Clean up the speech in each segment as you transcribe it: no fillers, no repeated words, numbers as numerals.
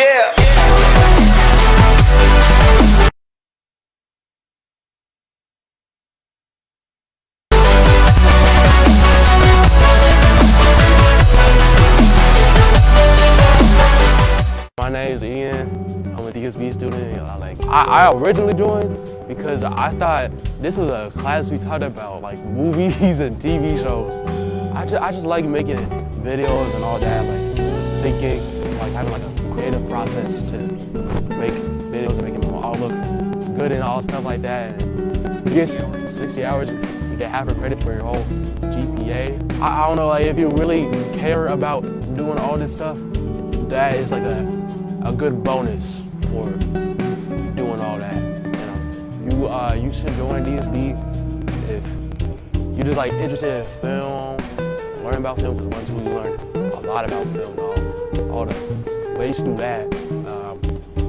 Yeah. My name is Ian. I'm a DSB student. I originally joined because I thought this was a class we talked about like movies and TV shows. I just like making videos and all that, like thinking, like having like a creative process to make videos and make them all look good and all stuff like that. And you get 60 hours, you get half a credit for your whole GPA. I don't know, like if you really care about doing all this stuff, that is like a good bonus for doing all that. You should join DSB if you're just like interested in film, learn about film, because once we learn a lot about film, all the ways to do that,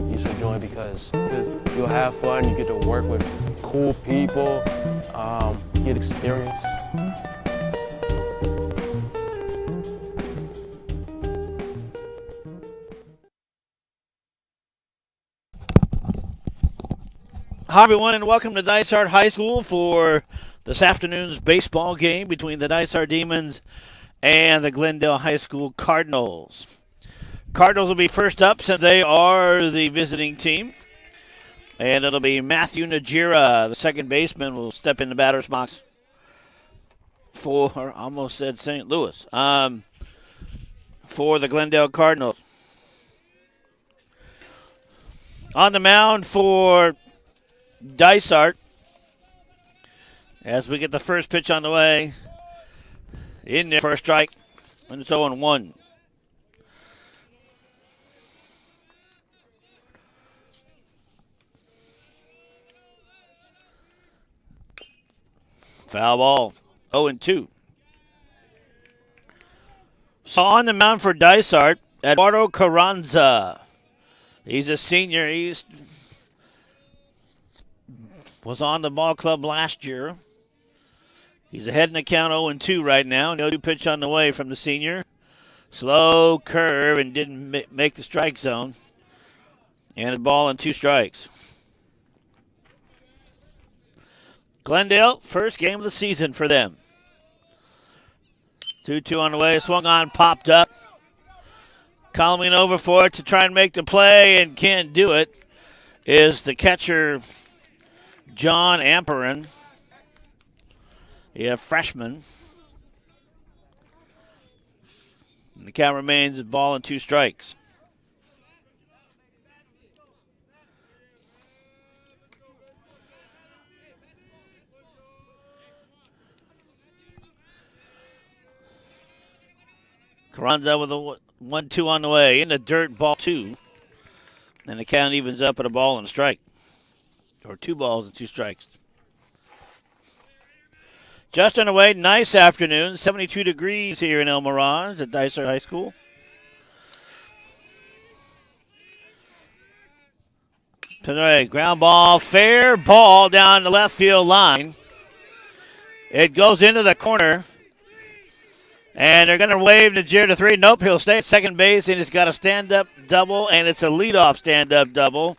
you should join because you'll have fun, you get to work with cool people, get experience. Hi, everyone, and welcome to Dysart High School for this afternoon's baseball game between the Dysart Demons and the Glendale High School Cardinals. Cardinals will be first up since they are the visiting team. And it'll be Matthew Najira, the second baseman, will step in the batter's box for, I almost said St. Louis, for the Glendale Cardinals. On the mound for Dysart, as we get the first pitch on the way, in there for a strike, and it's 0-1. Foul ball, 0-2. So on the mound for Dysart, Eduardo Carranza. He's a senior. He's was on the ball club last year. He's ahead in the count 0-2 right now. No pitch on the way from the senior. Slow curve and didn't make the strike zone. And a ball and 2 strikes. Glendale, first game of the season for them. 2-2 on the way. Swung on, popped up. Calling over for it to try and make the play and can't do it is the catcher, John Amperin, freshman. And the count remains a ball and 2 strikes. Carranza with a 1-2 on the way. In the dirt, ball 2. And the count evens up at a ball and a strike. Or 2 balls and 2 strikes. Just on the way, nice afternoon. 72 degrees here in El Mirage at Dysart High School. Ground ball, fair ball down the left field line. It goes into the corner. And they're going to wave Najir to 3. Nope, he'll stay at second base, and it's got a stand-up double, and it's a leadoff stand-up double.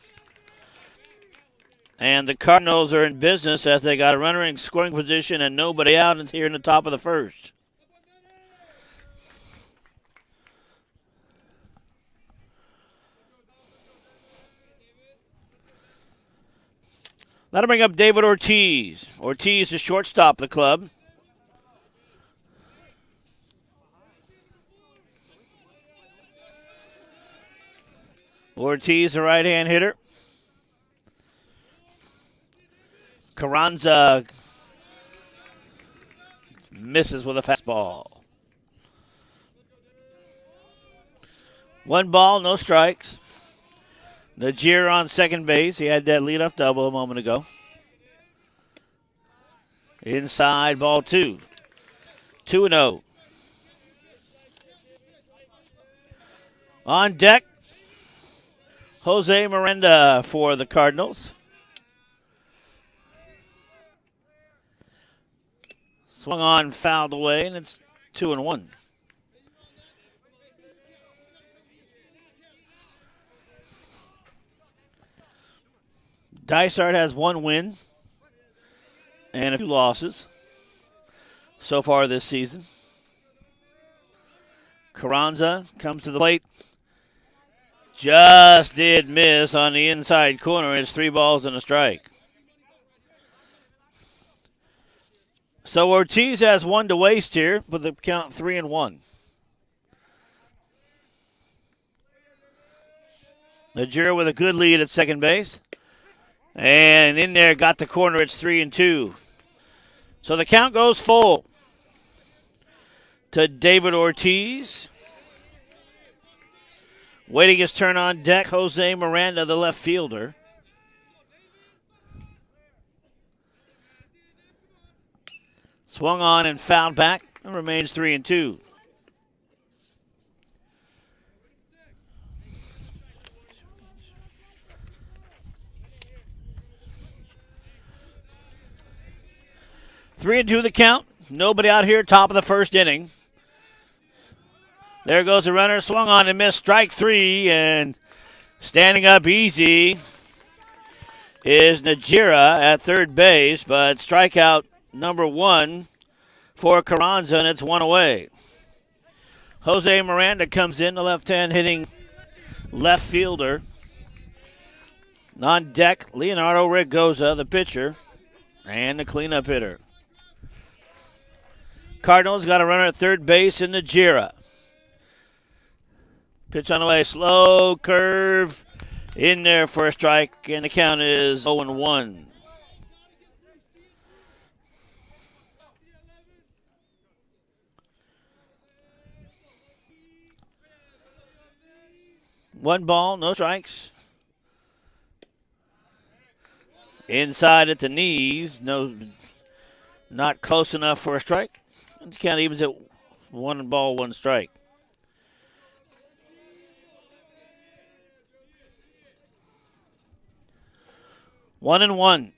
And the Cardinals are in business as they got a runner in scoring position and nobody out here in the top of the first. That'll bring up David Ortiz. Ortiz, the shortstop of the club. Ortiz, a right-hand hitter. Carranza misses with a fastball. 1 ball, no strikes. Najir on second base. He had that leadoff double a moment ago. Inside, ball 2. 2-0. On deck, Jose Miranda for the Cardinals. Swung on, fouled away, and it's 2-1. Dysart has 1 win and a few losses so far this season. Carranza comes to the plate. Just did miss on the inside corner. It's 3 balls and a strike. So Ortiz has 1 to waste here with the count 3-1. Najera with a good lead at second base. And in there, got the corner. It's 3-2. So the count goes full to David Ortiz. Waiting his turn on deck, Jose Miranda, the left fielder. Swung on and fouled back. It remains 3-2. Three and 2 the count. Nobody out here, top of the first inning. There goes the runner, swung on and missed. Strike 3, and standing up easy is Najera at third base, but strikeout number 1 for Carranza, and it's 1 away. Jose Miranda comes in, the left-hand hitting left fielder. On deck, Leonardo Regoza, the pitcher, and the cleanup hitter. Cardinals got a runner at third base in Najera. Pitch on the way, slow curve in there for a strike, and the count is 0-1. One ball, no strikes. Inside at the knees, no, not close enough for a strike. The count evens at 1 ball, 1 strike. One and 1.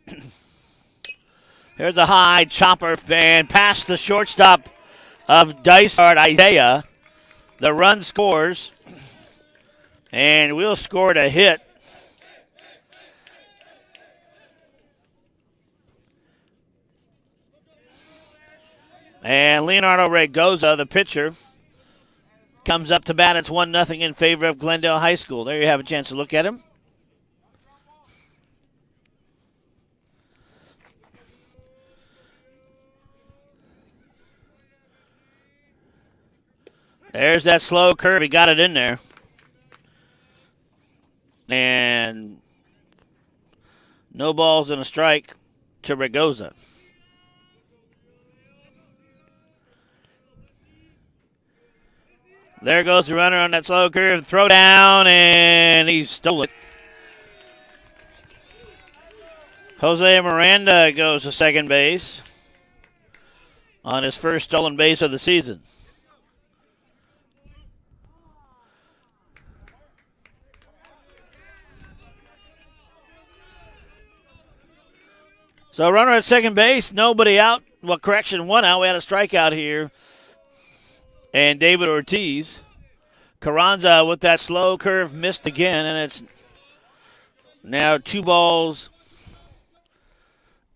Here's a high chopper fan past the shortstop of Dysart, Isaiah. The run scores, and we'll score a hit. And Leonardo Regoza, the pitcher, comes up to bat. It's 1-0 in favor of Glendale High School. There you have a chance to look at him. There's that slow curve. He got it in there. And no balls and a strike to Regoza. There goes the runner on that slow curve. Throw down, and he stole it. Jose Miranda goes to second base on his first stolen base of the season. So runner at second base, nobody out. Well, correction, 1 out. We had a strikeout here. And David Ortiz. Carranza with that slow curve missed again, and it's now 2 balls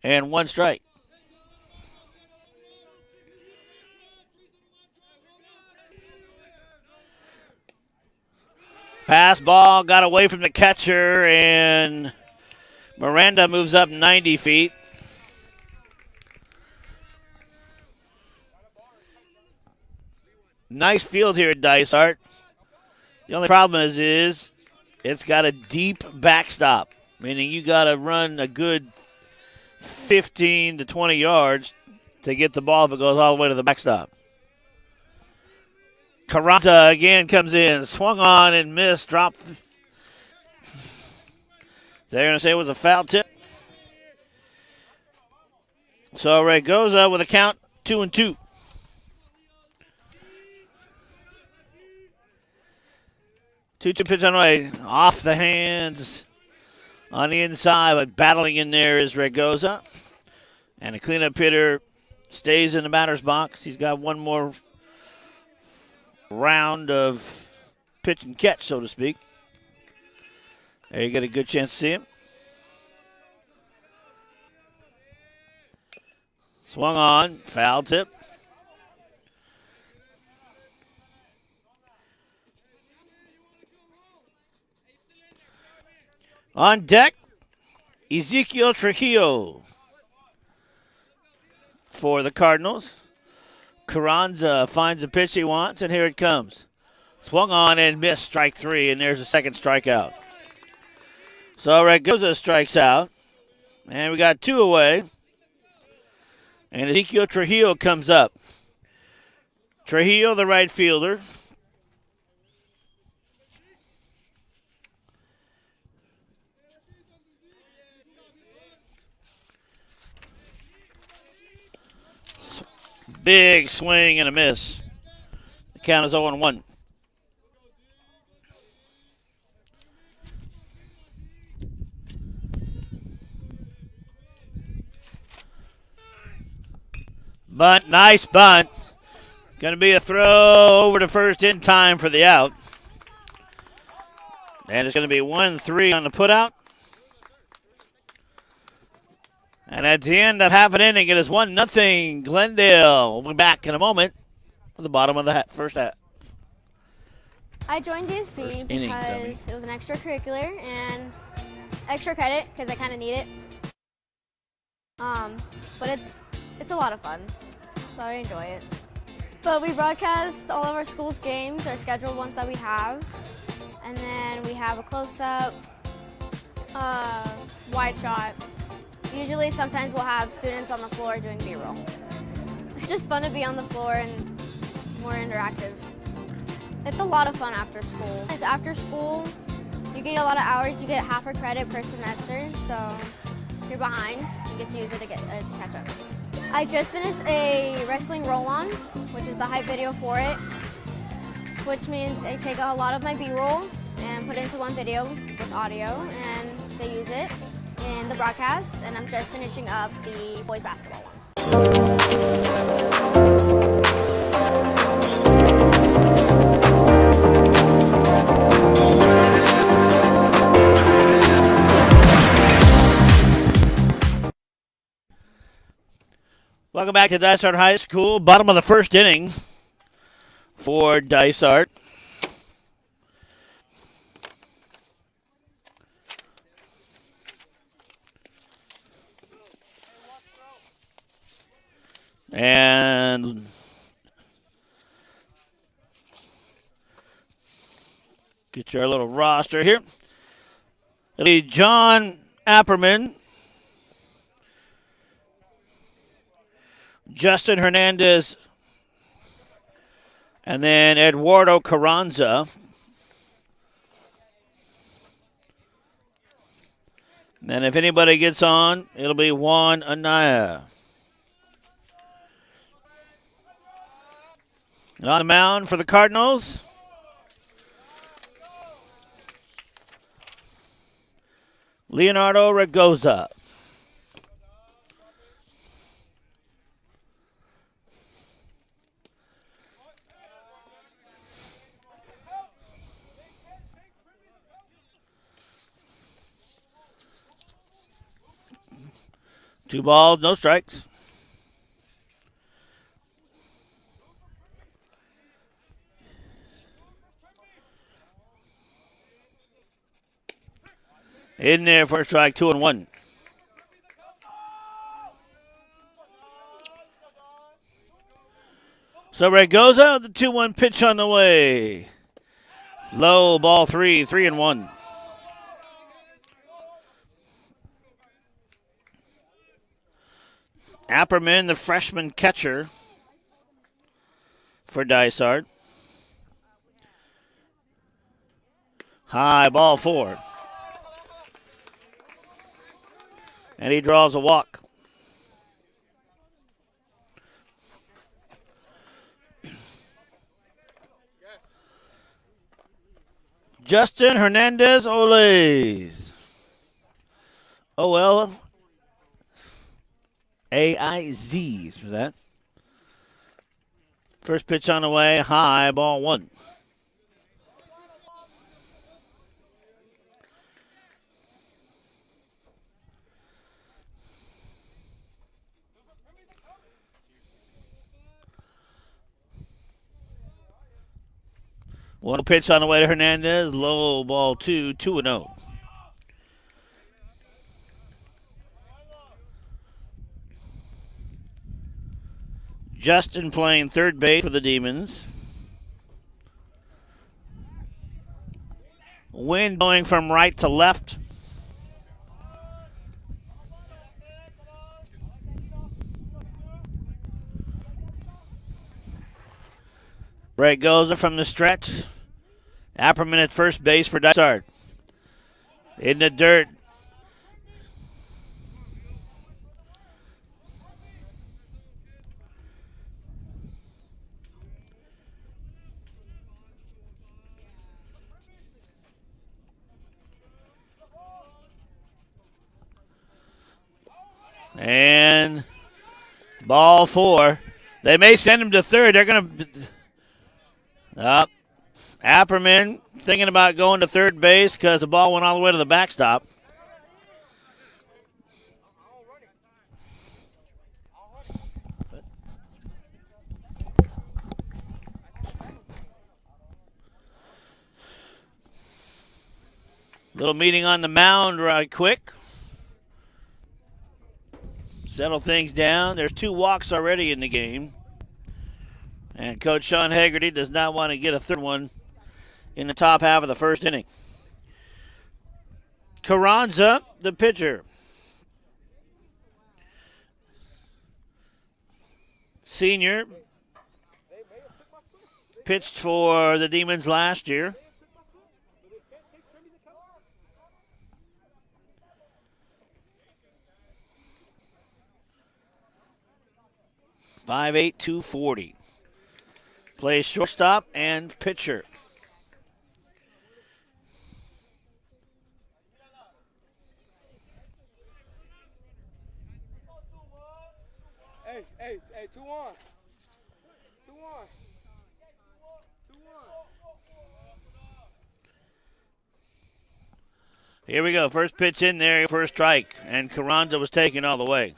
and 1 strike. Pass ball got away from the catcher, and Miranda moves up 90 feet. Nice field here at Dysart. The only problem is it's got a deep backstop, meaning you got to run a good 15 to 20 yards to get the ball if it goes all the way to the backstop. Carranza again comes in, swung on and missed, dropped. They're going to say it was a foul tip. So Regoza with a count 2-2. 2-2 pitch on the way. Off the hands on the inside, but battling in there is Regoza. And a cleanup hitter stays in the batter's box. He's got one more round of pitch and catch, so to speak. There you get a good chance to see him. Swung on, foul tip. On deck, Ezekiel Trujillo for the Cardinals. Carranza finds the pitch he wants, and here it comes. Swung on and missed, strike three, and there's a second strikeout. So Regoza strikes out, and we got two away. And Ezekiel Trujillo comes up. Trujillo, the right fielder. Big swing and a miss. The count is 0-1. Bunt, nice bunt. Going to be a throw over to first in time for the out. And it's going to be 1-3 on the putout. And at the end of half an inning, it is 1-0 Glendale. We'll be back in a moment at the bottom of the first half. I joined DSB because it was an extracurricular and extra credit because I kind of need it. But it's a lot of fun, so I enjoy it. But we broadcast all of our school's games, our scheduled ones that we have, and then we have a close-up, wide shot. Usually, sometimes we'll have students on the floor doing B-roll. It's just fun to be on the floor and more interactive. It's a lot of fun after school. It's after school, you get a lot of hours. You get half a credit per semester, so if you're behind, you get to use it to catch up. I just finished a wrestling roll-on, which is the hype video for it, which means I take a lot of my B-roll and put it into one video with audio, and they use it in the broadcast, and I'm just finishing up the boys basketball one. Welcome back to Dysart High School. Bottom of the first inning for Dysart. And get your little roster here. It'll be John Apperman, Justin Hernandez, and then Eduardo Carranza. And if anybody gets on, it'll be Juan Anaya. And on the mound for the Cardinals, Leonardo Regoza. Two balls, no strikes. In there for a strike, 2-1. So Regoza, the 2-1 pitch on the way. Low, ball 3-1. Apperman, the freshman catcher for Dysart. High, ball 4. And he draws a walk. Justin Hernandez Olays. O-L-A-I-Z for that. First pitch on the way, high, ball 1. One pitch on the way to Hernandez. Low ball 2-0. Justin playing third base for the Demons. Wind going from right to left. Brett Goza from the stretch. Apperman at first base for Dysart. In the dirt. And ball 4. They may send him to third. They're going to... Apperman thinking about going to third base because the ball went all the way to the backstop. Little meeting on the mound right quick. Settle things down. There's 2 walks already in the game. And Coach Sean Haggerty does not want to get a third one in the top half of the first inning. Carranza, the pitcher. Senior. Pitched for the Demons last year. .58, 240. Plays shortstop and pitcher. Hey, 2-1. Here we go. First pitch in there for a strike. And Carranza was taken all the way.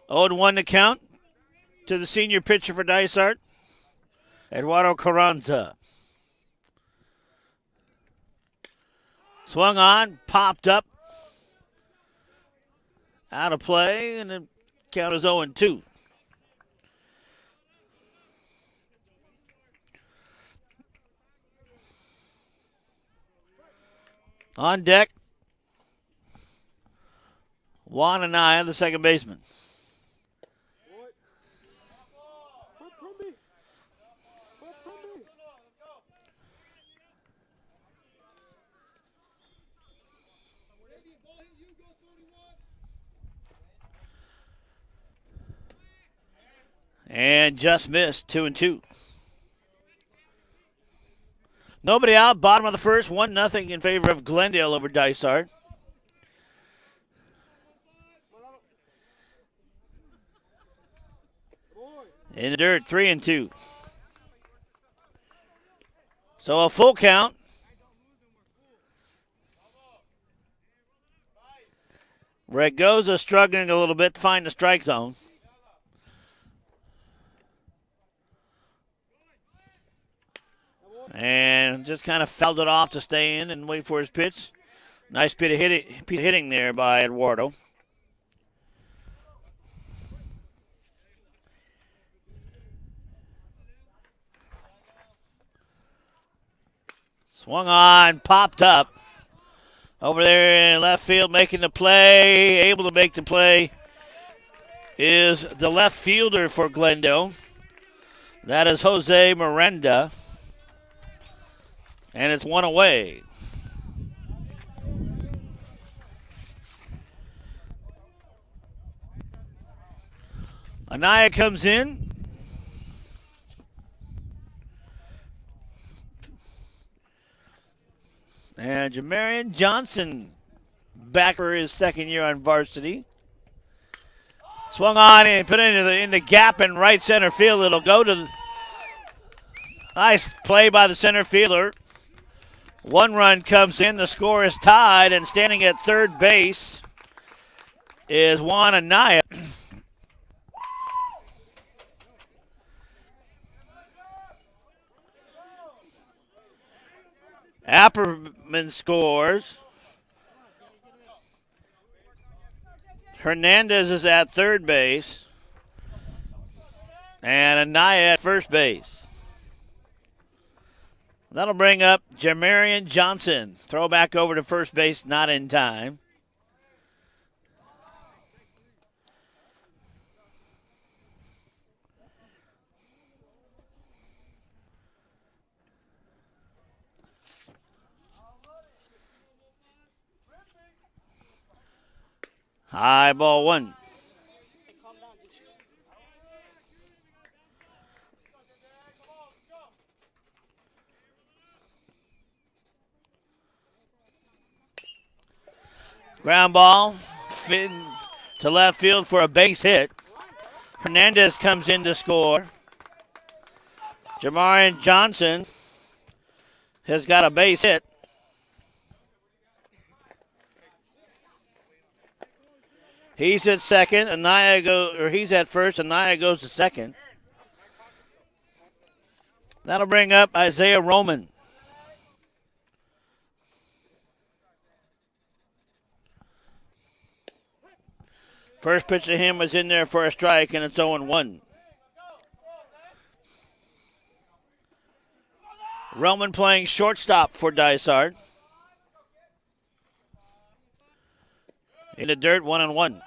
0-1 to count to the senior pitcher for Dysart, Eduardo Carranza. Swung on, popped up, out of play, and the count is 0-2. On deck, Juan Anaya, the second baseman. And just missed, 2-2. Nobody out, bottom of the first, 1-0 in favor of Glendale over Dysart. In the dirt, 3-2. So a full count. Regoza struggling a little bit to find the strike zone. And just kind of fouled it off to stay in and wait for his pitch. Nice bit of hitting there by Eduardo. Swung on, popped up. Over there in left field making the play. Able to make the play is the left fielder for Glendale. That is Jose Miranda. And it's one away. Anaya comes in. And Jamarian Johnson back for his second year on varsity. Swung on and put it in the gap in right center field. It'll go to the nice play by the center fielder. 1 run comes in. The score is tied, and standing at third base is Juan Anaya. Apperman scores. Hernandez is at third base. And Anaya at first base. That'll bring up Jamarian Johnson. Throw back over to first base, not in time. High ball one. Ground ball to left field for a base hit. Hernandez comes in to score. Jamarian Johnson has got a base hit. He's at second. He's at first. Anaya goes to second. That'll bring up Isaiah Roman. First pitch to him was in there for a strike, and it's 0-1. Roman playing shortstop for Dysart. In the dirt, 1-1.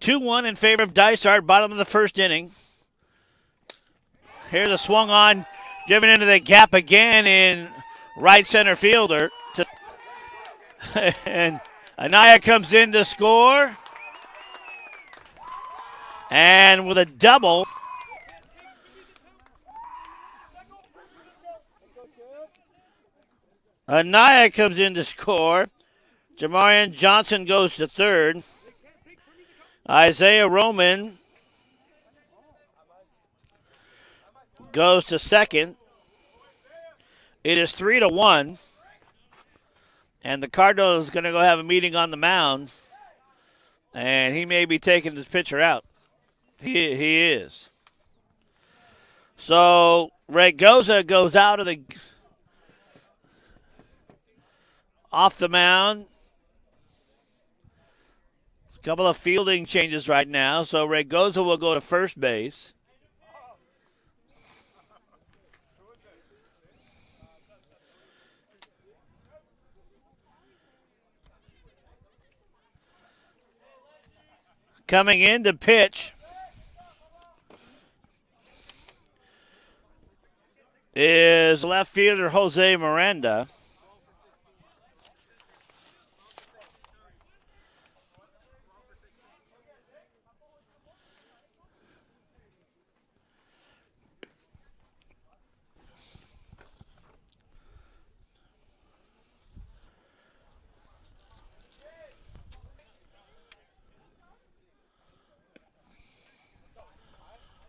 Two-1 in favor of Dysart, bottom of the first inning. Here's a swung on, driven into the gap again in right center fielder. And Anaya comes in to score. And with a double, Anaya comes in to score. Jamarian Johnson goes to third. Isaiah Roman goes to second. It is 3-1. And the Cardinals is going to go have a meeting on the mound. And he may be taking this pitcher out. He is. So Regoza goes out of off the mound. A couple of fielding changes right now. So Regoza will go to first base. Coming in to pitch is left fielder Jose Miranda.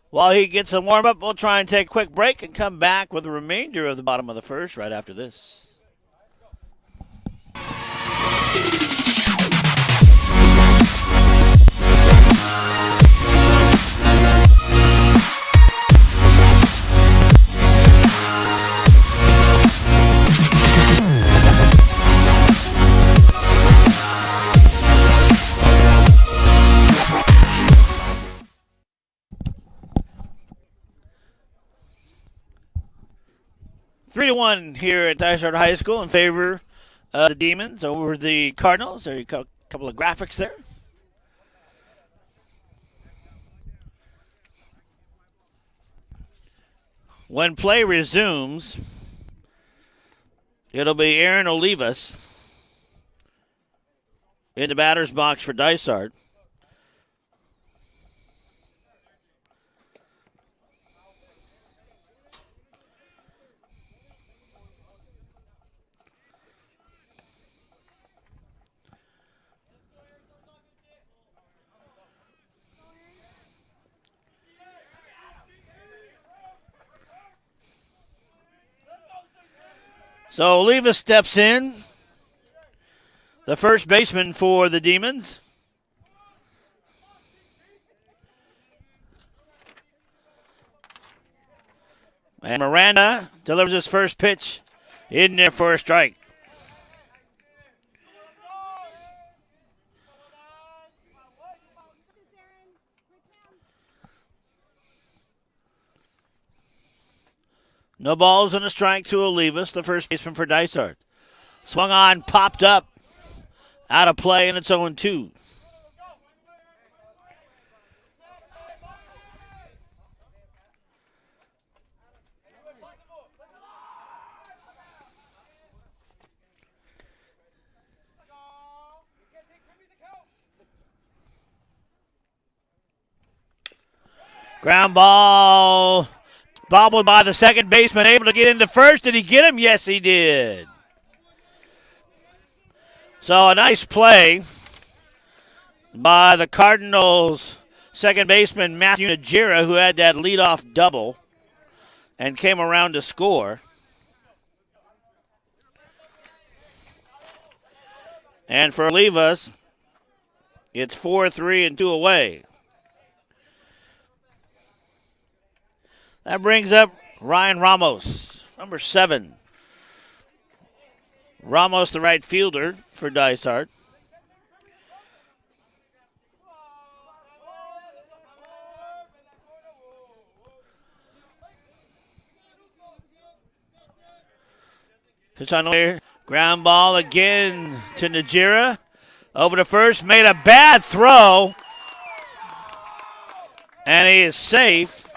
While he gets a warm-up, we'll try and take a quick break and come back with the remainder of the bottom of the first right after this. Three to 1 here at Dysart High School in favor of the Demons over the Cardinals. There you go, a couple of graphics there. When play resumes, it'll be Aaron Olivas in the batter's box for Dysart. So Olivas steps in, the first baseman for the Demons. And Miranda delivers his first pitch in there for a strike. No balls and a strike to Olivas, the first baseman for Dysart. Swung on, popped up, out of play, and it's 0-2. Ground ball, bobbled by the second baseman, able to get into first. Did he get him? Yes, he did. So a nice play by the Cardinals' second baseman, Matthew Najera, who had that leadoff double and came around to score. And for Olivas, it's 4-3 and 2 away. That brings up Ryan Ramos, number 7. Ramos, the right fielder for Dysart. Pitch on the way. Ground ball again to Najera. Over to first, made a bad throw. And he is safe.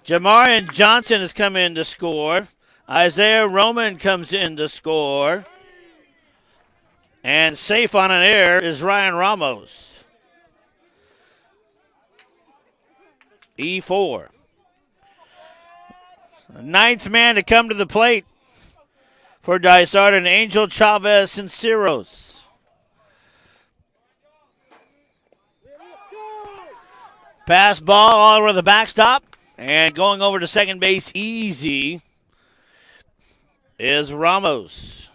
Jamarian Johnson has come in to score. Isaiah Roman comes in to score. And safe on an error is Ryan Ramos. E4. Ninth man to come to the plate for Dysart and Angel Chavez Sinceros. Pass ball all over the backstop. And going over to second base easy is Ramos.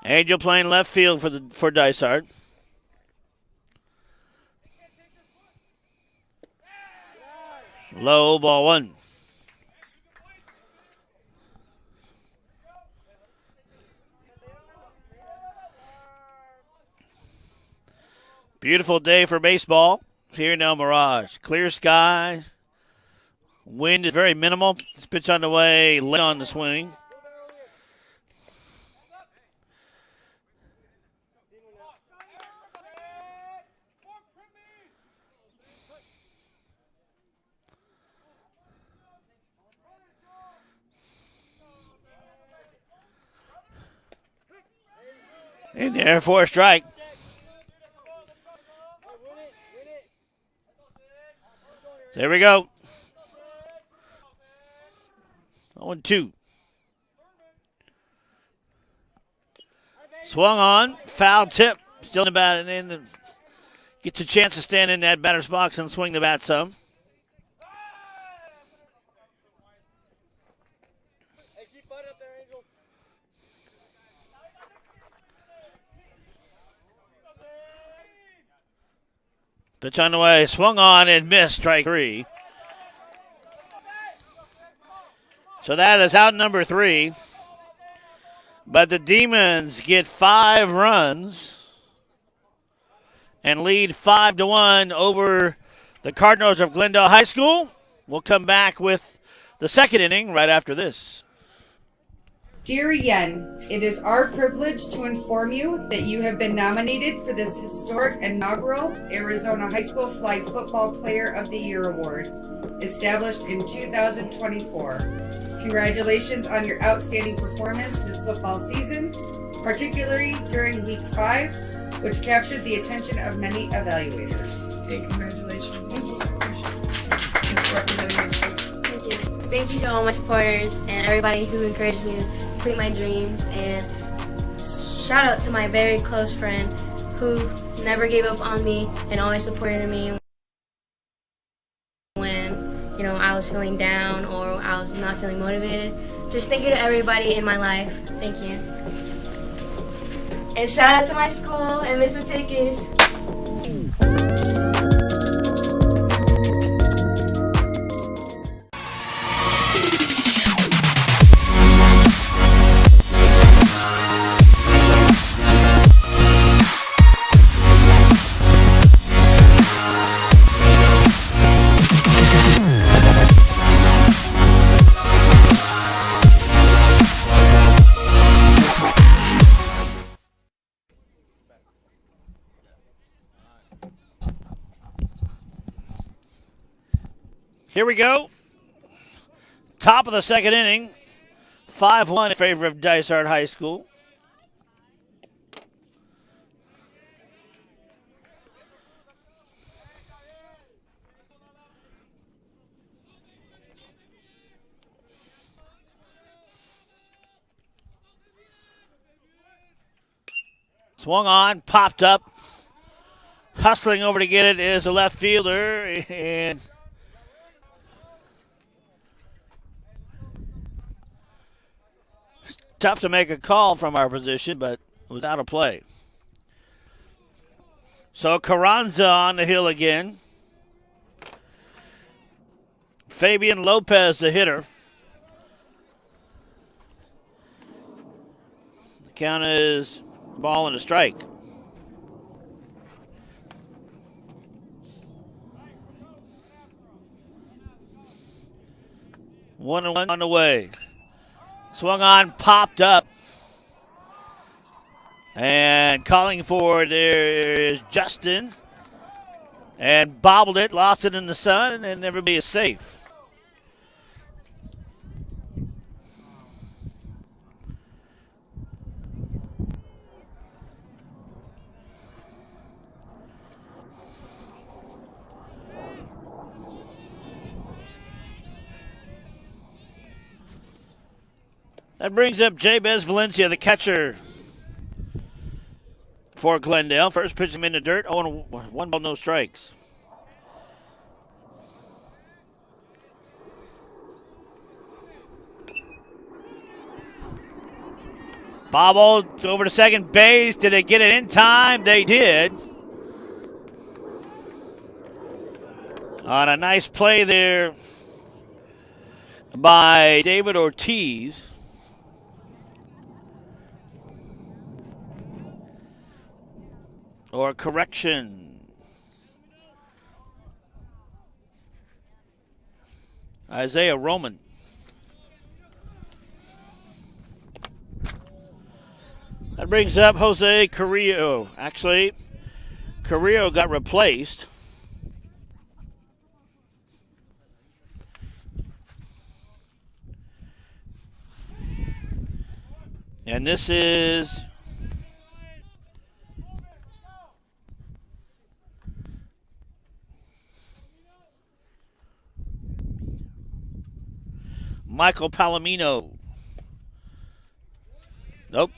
Angel playing left field for Dysart. Low, ball 1. Beautiful day for baseball here in El Mirage. Clear sky. Wind is very minimal. This pitch on the way, lit on the swing. In there for a strike. There we go. 0-2. Swung on, foul tip. Still in the bat, and then gets a chance to stand in that batter's box and swing the bat some. Pitch on the way, swung on and missed, strike 3. So that is out number 3. But the Demons get 5 runs and lead 5-1 over the Cardinals of Glendale High School. We'll come back with the second inning right after this. Dear Yen, it is our privilege to inform you that you have been nominated for this historic inaugural Arizona High School Flag Football Player of the Year Award, established in 2024. Congratulations on your outstanding performance this football season, particularly during Week 5, which captured the attention of many evaluators. Hey, congratulations. Thank you. Thank you to all my supporters and everybody who encouraged me to complete my dreams. And shout out to my very close friend who never gave up on me and always supported me when, I was feeling down or I I was not feeling motivated. Just thank you to everybody in my life. Thank you. And shout out to my school and Miss Patikis. Here we go. Top of the second inning. 5-1 in favor of Dysart High School. Swung on, popped up. Hustling over to get it is a left fielder, and tough to make a call from our position, but it was out of play. So Carranza on the hill again. Fabian Lopez, the hitter. The count is ball and a strike. One and one on the way. Swung on, popped up. And calling for there is Justin. And bobbled it, lost it in the sun, and everybody is safe. That brings up Jabez Valencia, the catcher for Glendale. First pitch him in the dirt. 1 ball, no strikes. Bobbled over to second base. Did they get it in time? They did. On a nice play there by David Ortiz. Or correction. Isaiah Roman. That brings up Jose Carrillo. Actually, Carrillo got replaced. And this is Michael Palomino. Nope.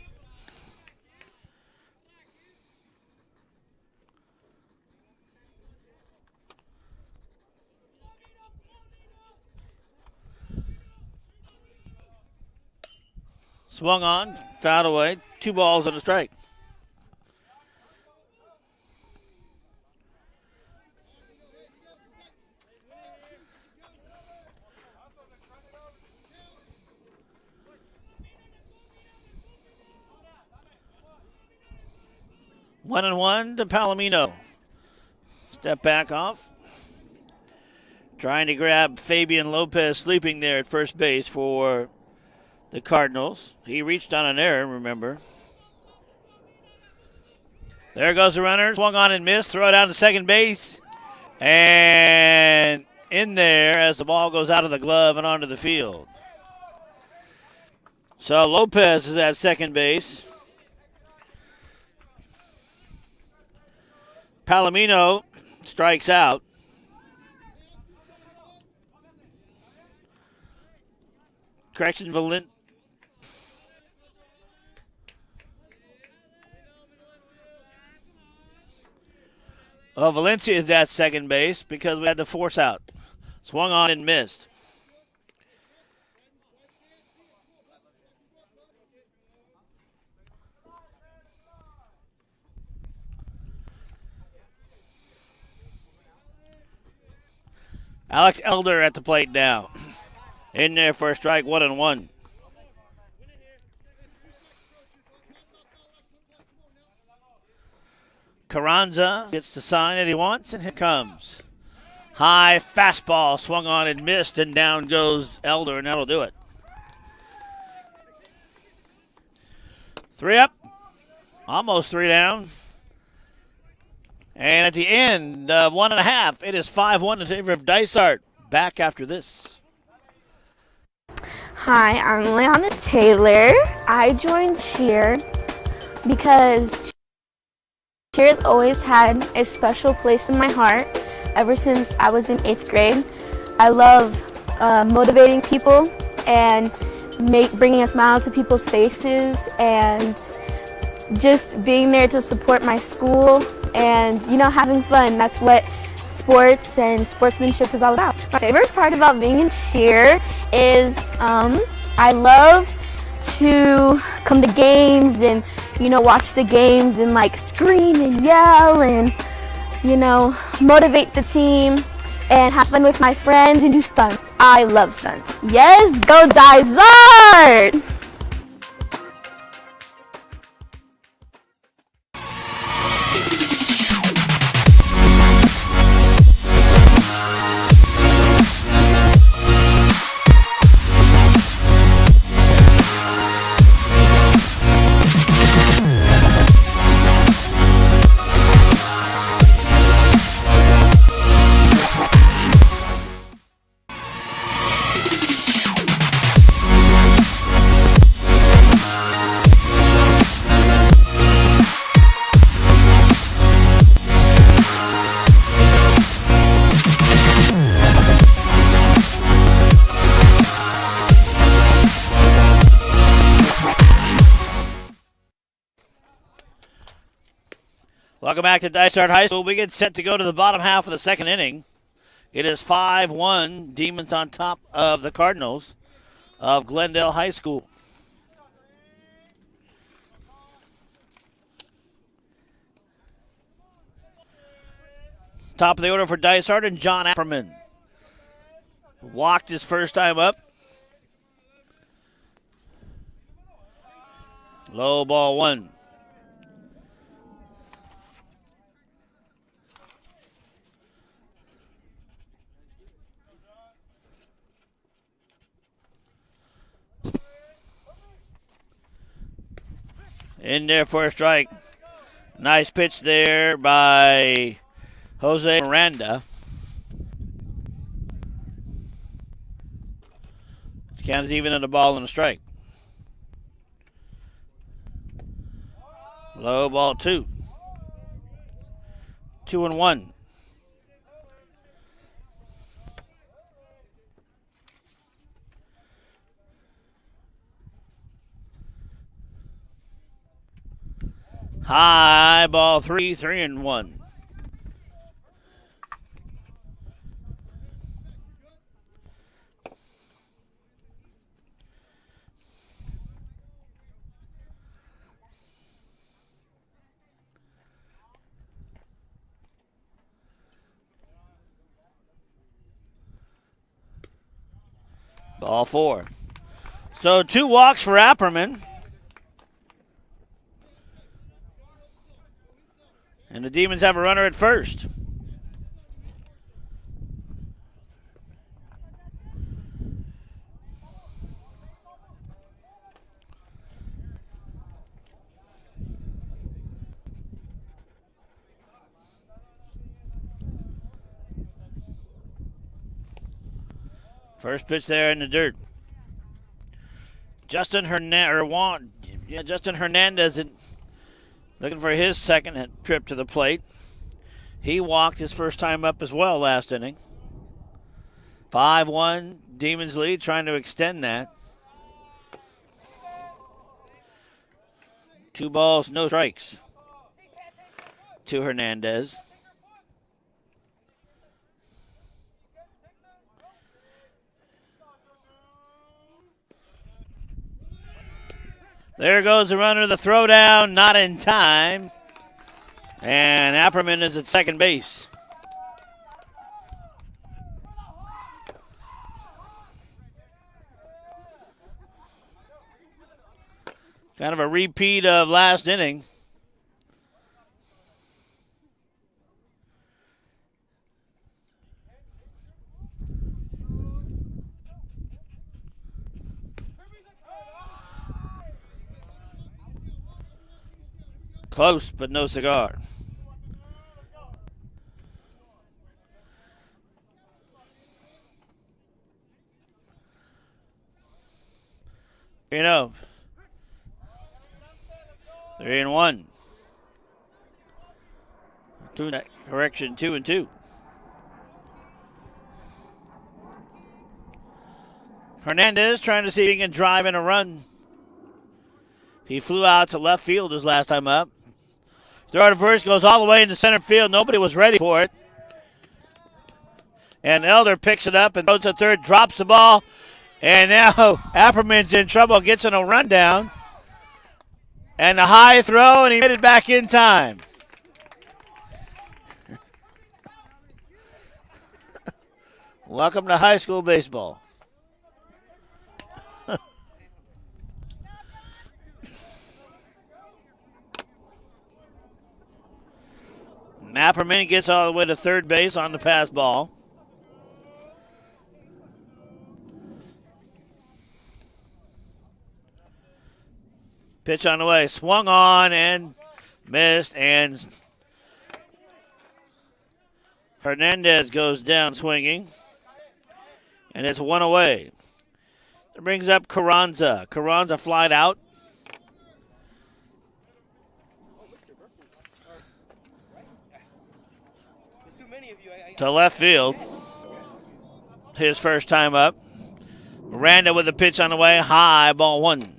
Swung on, fouled away. 2 balls and a strike. One and one to Palomino. Step back off. Trying to grab Fabian Lopez sleeping there at first base for the Cardinals. He reached on an error, remember. There goes the runner. Swung on and missed. Throw it down to second base. And in there as the ball goes out of the glove and onto the field. So Lopez is at second base. Palomino strikes out. Correction, Valencia is at second base because we had the force out. Swung on and missed. Alex Elder at the plate now. In there for a strike, 1-1. Carranza gets the sign that he wants, and here comes. High fastball swung on and missed, and down goes Elder, and that'll do it. 3 up, almost 3 down. And at the end of 1.5, it is 5-1 in favor of Dysart. Back after this. Hi, I'm Leona Taylor. I joined cheer because cheer has always had a special place in my heart ever since I was in 8th grade. I love motivating people and bringing a smile to people's faces and just being there to support my school and, having fun. That's what sports and sportsmanship is all about. My favorite part about being in cheer is I love to come to games and, watch the games and scream and yell and, motivate the team and have fun with my friends and do stunts. I love stunts. Yes, go Dysart! Welcome back to Dysart High School. We get set to go to the bottom half of the second inning. It is 5-1, Demons on top of the Cardinals of Glendale High School. Top of the order for Dysart and John Apperman. Walked his first time up. Low ball 1. In there for a strike. Nice pitch there by Jose Miranda. Count is even at a ball and a strike. Low ball 2. 2-1. High ball 3, 3-1. Ball 4. So 2 walks for Apperman. And the Demons have a runner at first. First pitch there in the dirt. Justin Hernandez looking for his second trip to the plate. He walked his first time up as well last inning. 5-1, Demons lead, trying to extend that. 2 balls, no strikes to Hernandez. There goes the runner, the throwdown, not in time. And Apperman is at second base. Kind of a repeat of last inning. Close, but no cigar. You know, 3-1. Correction, 2-2. Hernandez trying to see if he can drive in a run. He flew out to left field his last time up. Throw to first, goes all the way into center field. Nobody was ready for it. And Elder picks it up and throws to third, drops the ball. And now Apperman's in trouble, gets in a rundown. And a high throw, and he made it back in time. Welcome to high school baseball. Apperman gets all the way to third base on the pass ball. Pitch on the way, swung on and missed, and Hernandez goes down swinging, and it's one away. That brings up Carranza. Carranza flied out. To left field. His first time up. Miranda with a pitch on the way. High, ball one.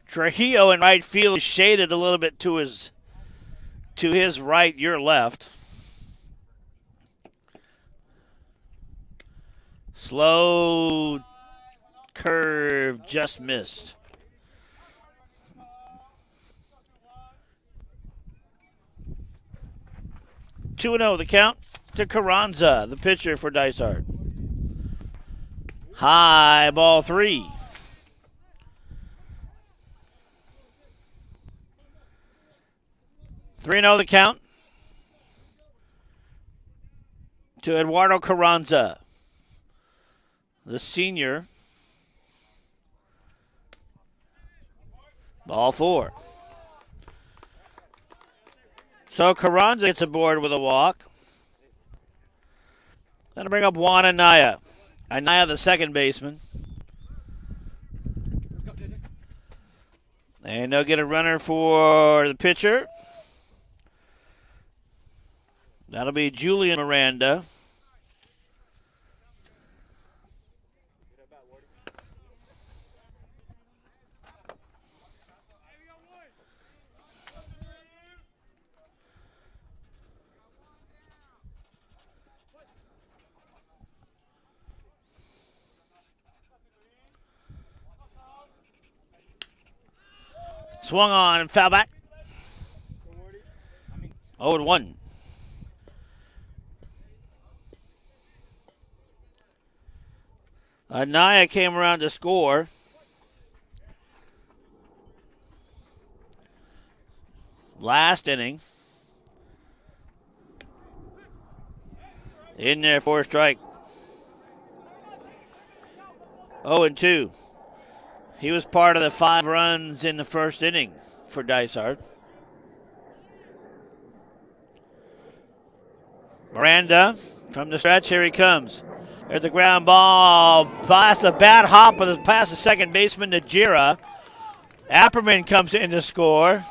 Trujillo in right field is shaded a little bit to his right, your left. Slow curve, just missed. Two 2-0 the count to Carranza, the pitcher for Dysart. High, ball three. 3-0 the count to Eduardo Carranza, the senior. Ball four. So Carranza gets aboard with a walk. That'll bring up Juan Anaya. Anaya, the second baseman. And they'll get a runner for the pitcher. That'll be Julian Miranda. Swung on and foul back. 0-1. Anaya came around to score. Last inning. In there for a strike. 0-2. He was part of the 5 runs in the first inning for Dysart. Miranda from the stretch. Here he comes. There's the ground ball. Past a bad hop past the second baseman, Najira. Apperman comes in to score.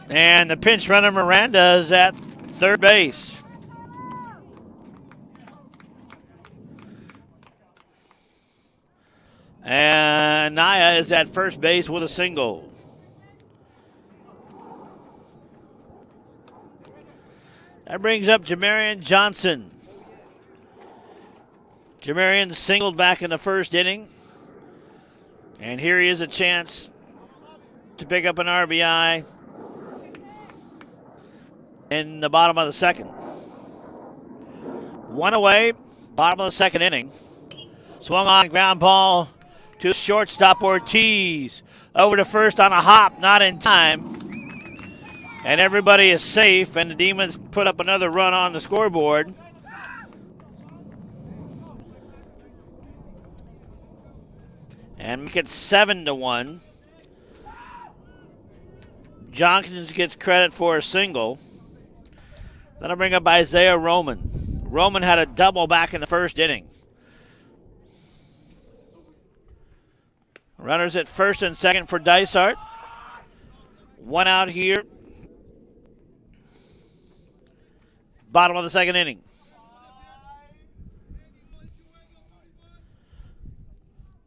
And the pinch runner, Miranda, is at third base. And Naya is at first base with a single. That brings up Jamarian Johnson. Jamarian singled back in the first inning. And here he is a chance to pick up an RBI in the bottom of the second. One away, bottom of the second inning. Swung on, ground ball to shortstop Ortiz. Over to first on a hop, not in time. And everybody is safe, and the Demons put up another run on the scoreboard. And make it 7-1. Johnson gets credit for a single. That'll bring up Isaiah Roman. Roman had a double back in the first inning. Runners at first and second for Dysart. One out here. Bottom of the second inning.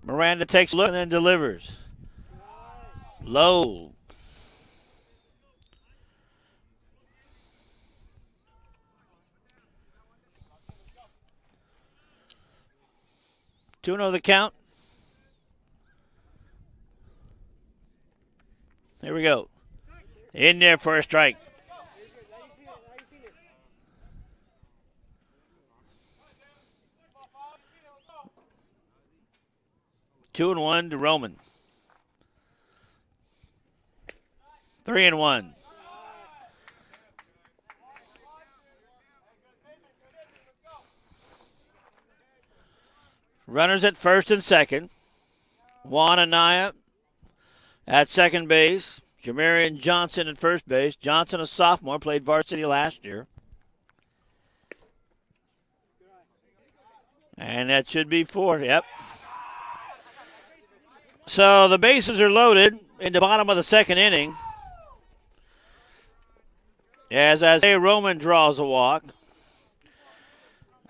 Miranda takes a look and then delivers. Low. Two and oh the count. Here we go. In there for a strike. Two and one to Roman. 3-1. Runners at first and second. Juan Anaya at second base. Jamarian Johnson at first base. Johnson, a sophomore, played varsity last year. And that should be four. Yep. So the bases are loaded in the bottom of the second inning. As Isaiah Roman draws a walk.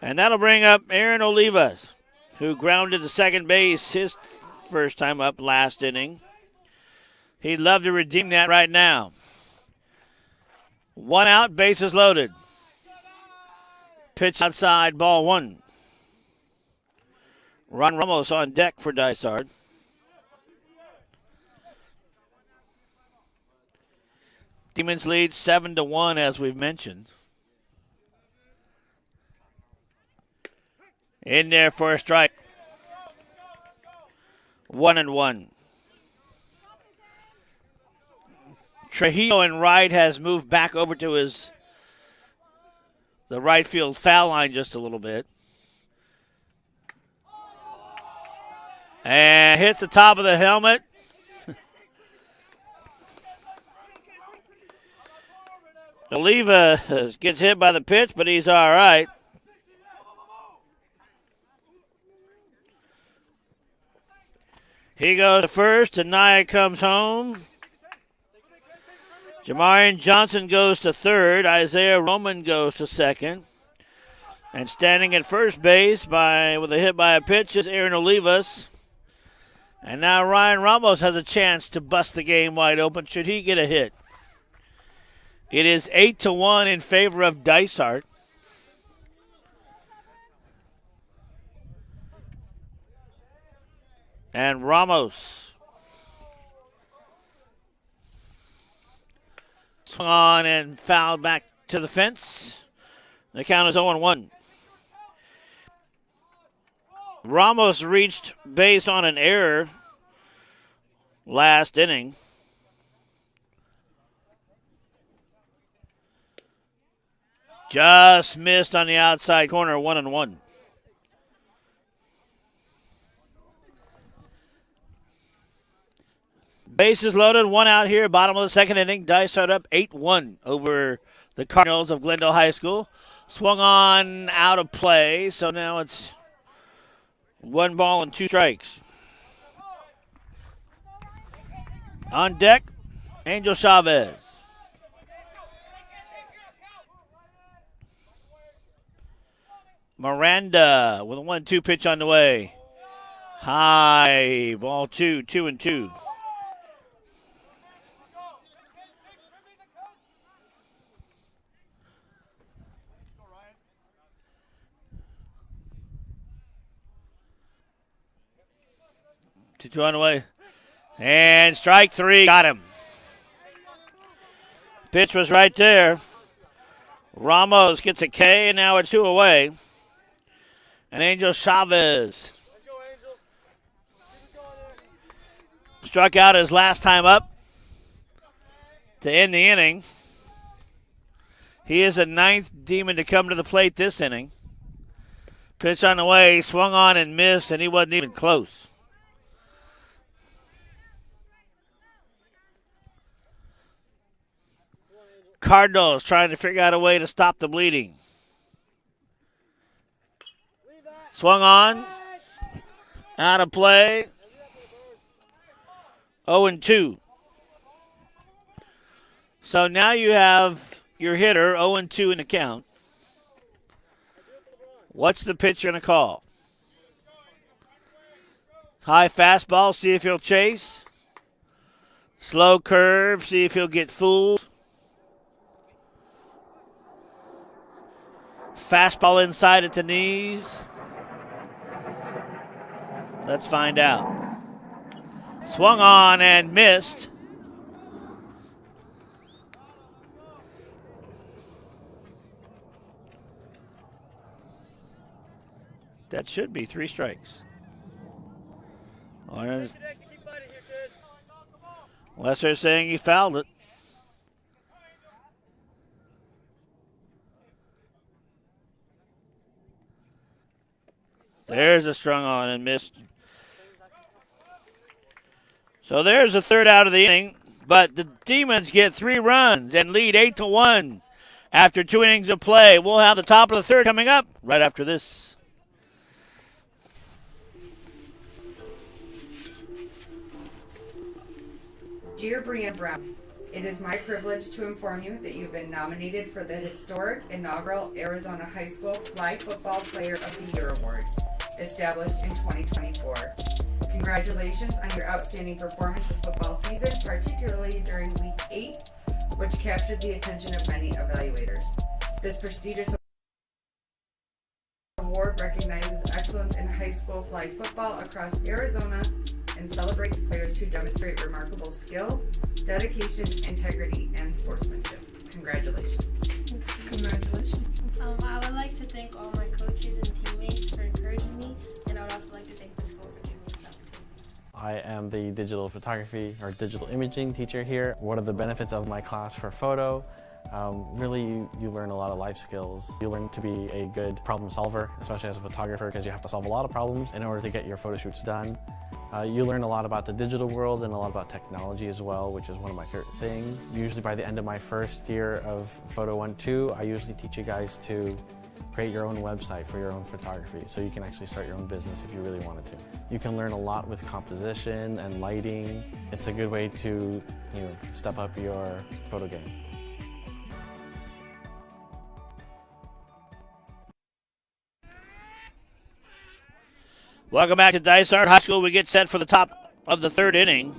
And that'll bring up Aaron Olivas, who grounded to second base his first time up last inning. He'd love to redeem that right now. One out, bases loaded. Pitch outside, ball one. Ron Ramos on deck for Dysart. Demons lead 7-1, as we've mentioned. In there for a strike. 1-1. Trujillo in right has moved back over to the right field foul line just a little bit. And hits the top of the helmet. Oliva gets hit by the pitch, but he's all right. He goes to first, and Naya comes home. Jamarian Johnson goes to third. Isaiah Roman goes to second. And standing at first base with a hit by a pitch is Aaron Olivas. And now Ryan Ramos has a chance to bust the game wide open should he get a hit. It is 8-1 in favor of Dysart. And Ramos swung on and fouled back to the fence. The count is 0-1. Ramos reached base on an error last inning. Just missed on the outside corner, 1-1. Bases loaded, one out here, bottom of the second inning. Dysart up 8-1 over the Cardinals of Glendale High School. Swung on, out of play, so now it's 1 ball and 2 strikes. On deck, Angel Chavez. Miranda with a 1-2 pitch on the way. High, ball 2, 2-2. 2-2 on the way. And strike three. Got him. Pitch was right there. Ramos gets a K, and now a 2 away. And Angel Chavez struck out his last time up to end the inning. He is the 9th Demon to come to the plate this inning. Pitch on the way, swung on and missed, and he wasn't even close. Cardinals trying to figure out a way to stop the bleeding. Swung on. Out of play. 0-2. So now you have your hitter 0-2 in the count. What's the pitcher going to call? High fastball, see if he'll chase. Slow curve, see if he'll get fooled. Fastball inside at the knees. Let's find out. Swung on and missed. That should be 3 strikes. Unless they're saying he fouled it. There's a strung on and missed. So there's a third out of the inning, but the Demons get 3 runs and lead 8-1 after 2 innings of play. We'll have the top of the third coming up right after this. Dear Brianne Brown, it is my privilege to inform you that you've been nominated for the historic inaugural Arizona High School Flag Football Player of the Year Award, established in 2024. Congratulations on your outstanding performance this football season, particularly during Week 8, which captured the attention of many evaluators. This prestigious award recognizes excellence in high school flag football across Arizona and celebrates players who demonstrate remarkable skill, dedication, integrity, and sportsmanship. Congratulations. Congratulations. I would like to thank all my coaches and teammates for encouraging me, and I would also like to thank the school for giving me this opportunity. I am the digital photography or digital imaging teacher here. One of the benefits of my class for photo, really you learn a lot of life skills. You learn to be a good problem solver, especially as a photographer, because you have to solve a lot of problems in order to get your photo shoots done. You learn a lot about the digital world and a lot about technology as well, which is one of my favorite things. Usually by the end of my first year of Photo 1-2, I usually teach you guys to create your own website for your own photography, so you can actually start your own business if you really wanted to. You can learn a lot with composition and lighting. It's a good way to, step up your photo game. Welcome back to Dysart High School. We get set for the top of the third inning.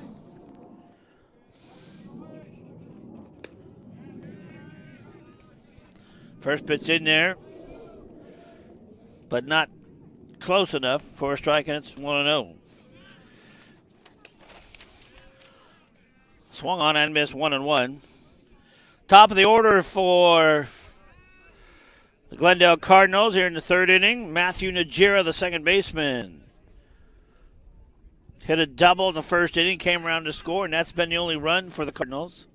First pitch in there, but not close enough for a strike, and it's 1-0. Swung on and missed, 1-1. Top of the order for the Glendale Cardinals here in the third inning. Matthew Najera, the second baseman. Hit a double in the first inning, came around to score, and that's been the only run for the Cardinals.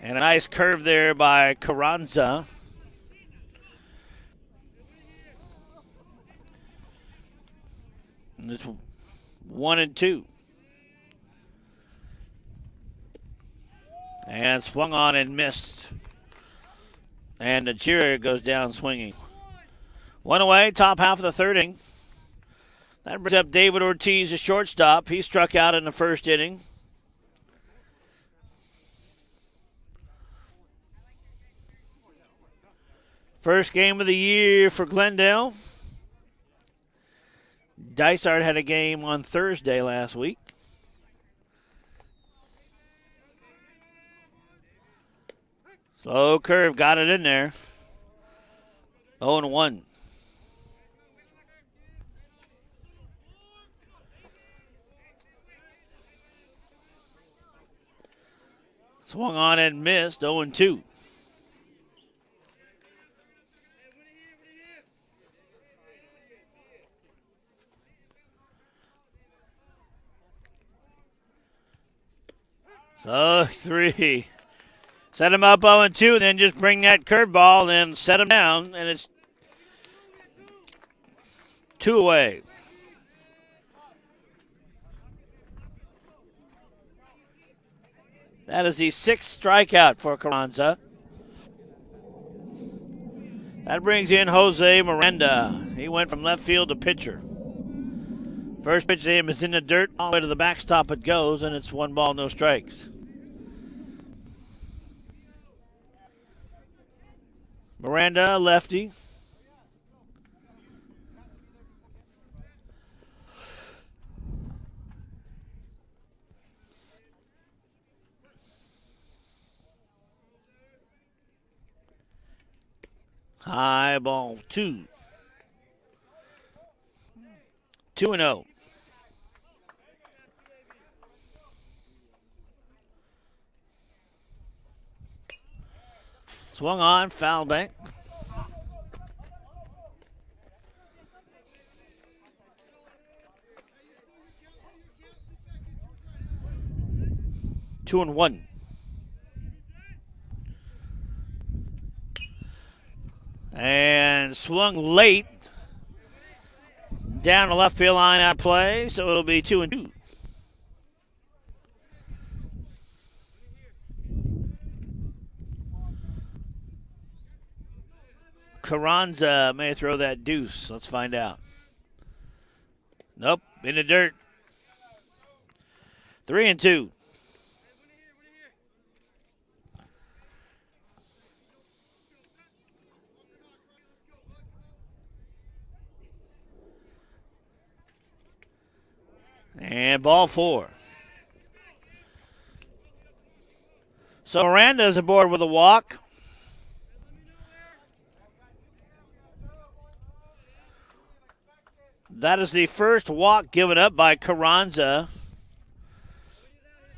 And a nice curve there by Carranza. And it's 1-2. And swung on and missed. And Najera goes down swinging. One away, top half of the third inning. That brings up David Ortiz, a shortstop. He struck out in the first inning. First game of the year for Glendale. Dysart had a game on Thursday last week. Slow curve, got it in there. 0-1. Swung on and missed, 0-2. So 3. Set him up 0-2, and then just bring that curveball and set him down, and it's 2 away. That is the 6th strikeout for Carranza. That brings in Jose Miranda. He went from left field to pitcher. First pitch to him is in the dirt. All the way to the backstop it goes, and it's 1 ball, no strikes. Miranda, lefty. High ball, 2. 2-0. Swung on, foul bank. Two and 1. And swung late. Down the left field line out of play, so it'll be 2-2. Carranza may throw that deuce. Let's find out. Nope, in the dirt. 3-2. And ball 4. So Miranda's aboard with a walk. That is the first walk given up by Carranza.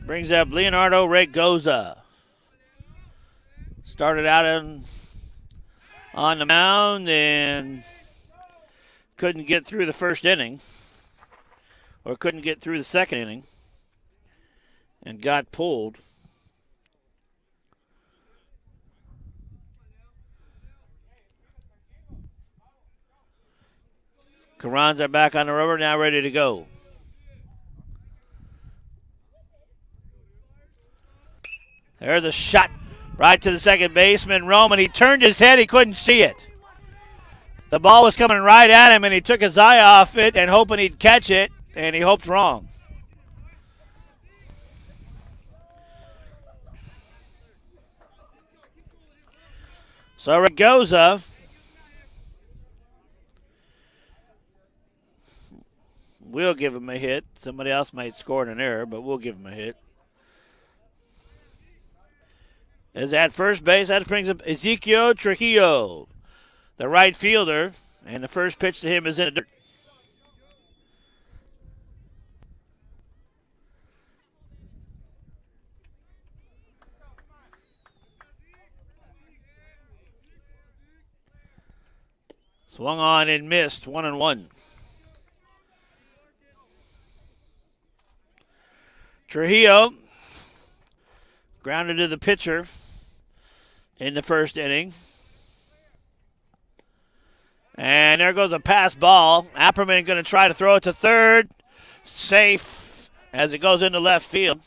Brings up Leonardo Regoza. Started out on the mound and couldn't get through the first inning. Or couldn't get through the second inning and got pulled. Carranza back on the rubber, now ready to go. There's a shot right to the second baseman, Roman. He turned his head, he couldn't see it. The ball was coming right at him, and he took his eye off it and hoping he'd catch it. And he hoped wrong. So Regoza will give him a hit. Somebody else might score an error, but we'll give him a hit. Is at first base, that brings up Ezequiel Trujillo, the right fielder, and the first pitch to him is in the dirt. Swung on and missed, 1-1. Trujillo grounded to the pitcher in the first inning. And there goes a pass ball. Apperman going to try to throw it to third. Safe as it goes into left field.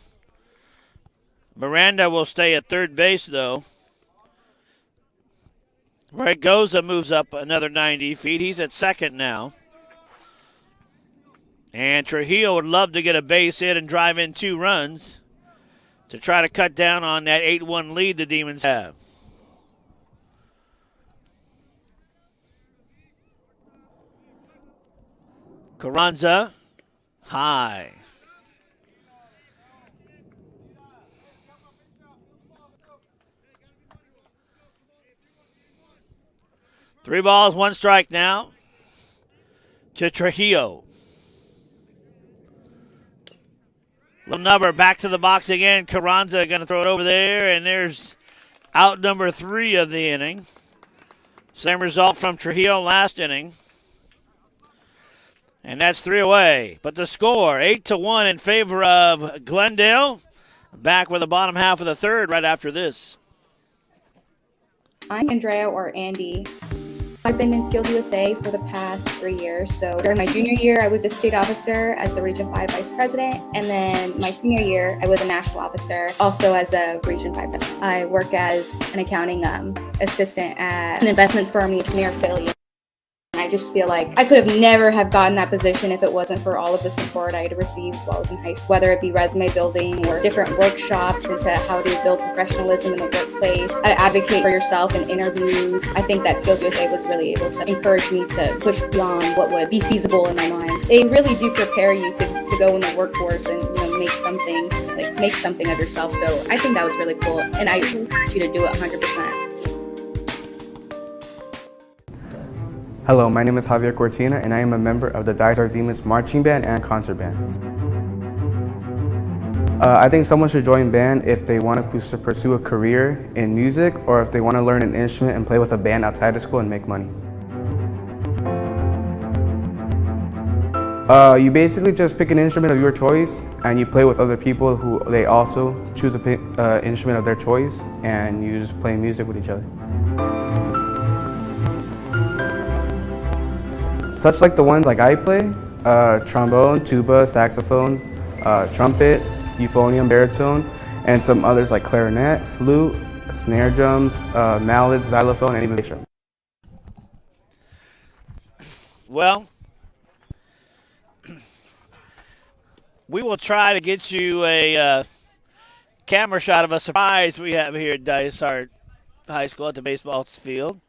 Miranda will stay at third base, though. Regoza moves up another 90 feet. He's at second now. And Trujillo would love to get a base hit and drive in 2 runs to try to cut down on that 8-1 lead the Demons have. Carranza, high. Three balls, 1 strike now to Trujillo. Little number back to the box again. Carranza going to throw it over there, and there's out number 3 of the inning. Same result from Trujillo last inning. And that's 3 away. But the score, 8-1 in favor of Glendale. Back with the bottom half of the third right after this. I'm Andrea, or Andy. I've been in Skills USA for the past 3 years. So during my junior year, I was a state officer as the Region 5 Vice President. And then my senior year, I was a national officer, also as a Region 5 President. I work as an accounting assistant at an investments firm near Philly. I just feel like I could have never have gotten that position if it wasn't for all of the support I had received while I was in high school, whether it be resume building or different workshops into how to build professionalism in the workplace, how to advocate for yourself in interviews. I think that Skills USA was really able to encourage me to push beyond what would be feasible in my mind. They really do prepare you to go in the workforce and make something of yourself. So I think that was really cool, and I encourage you to do it 100%. Hello, my name is Javier Cortina, and I am a member of the Dysart Demons Marching Band and Concert Band. I think someone should join band if they want to pursue a career in music, or if they want to learn an instrument and play with a band outside of school and make money. You basically just pick an instrument of your choice, and you play with other people who they also choose an instrument of their choice, and you just play music with each other. Such like the ones like I play, trombone, tuba, saxophone, trumpet, euphonium, baritone, and some others like clarinet, flute, snare drums, mallet, xylophone, and even bass drum. Well, we will try to get you a camera shot of a surprise we have here at Dysart High School at the baseball field.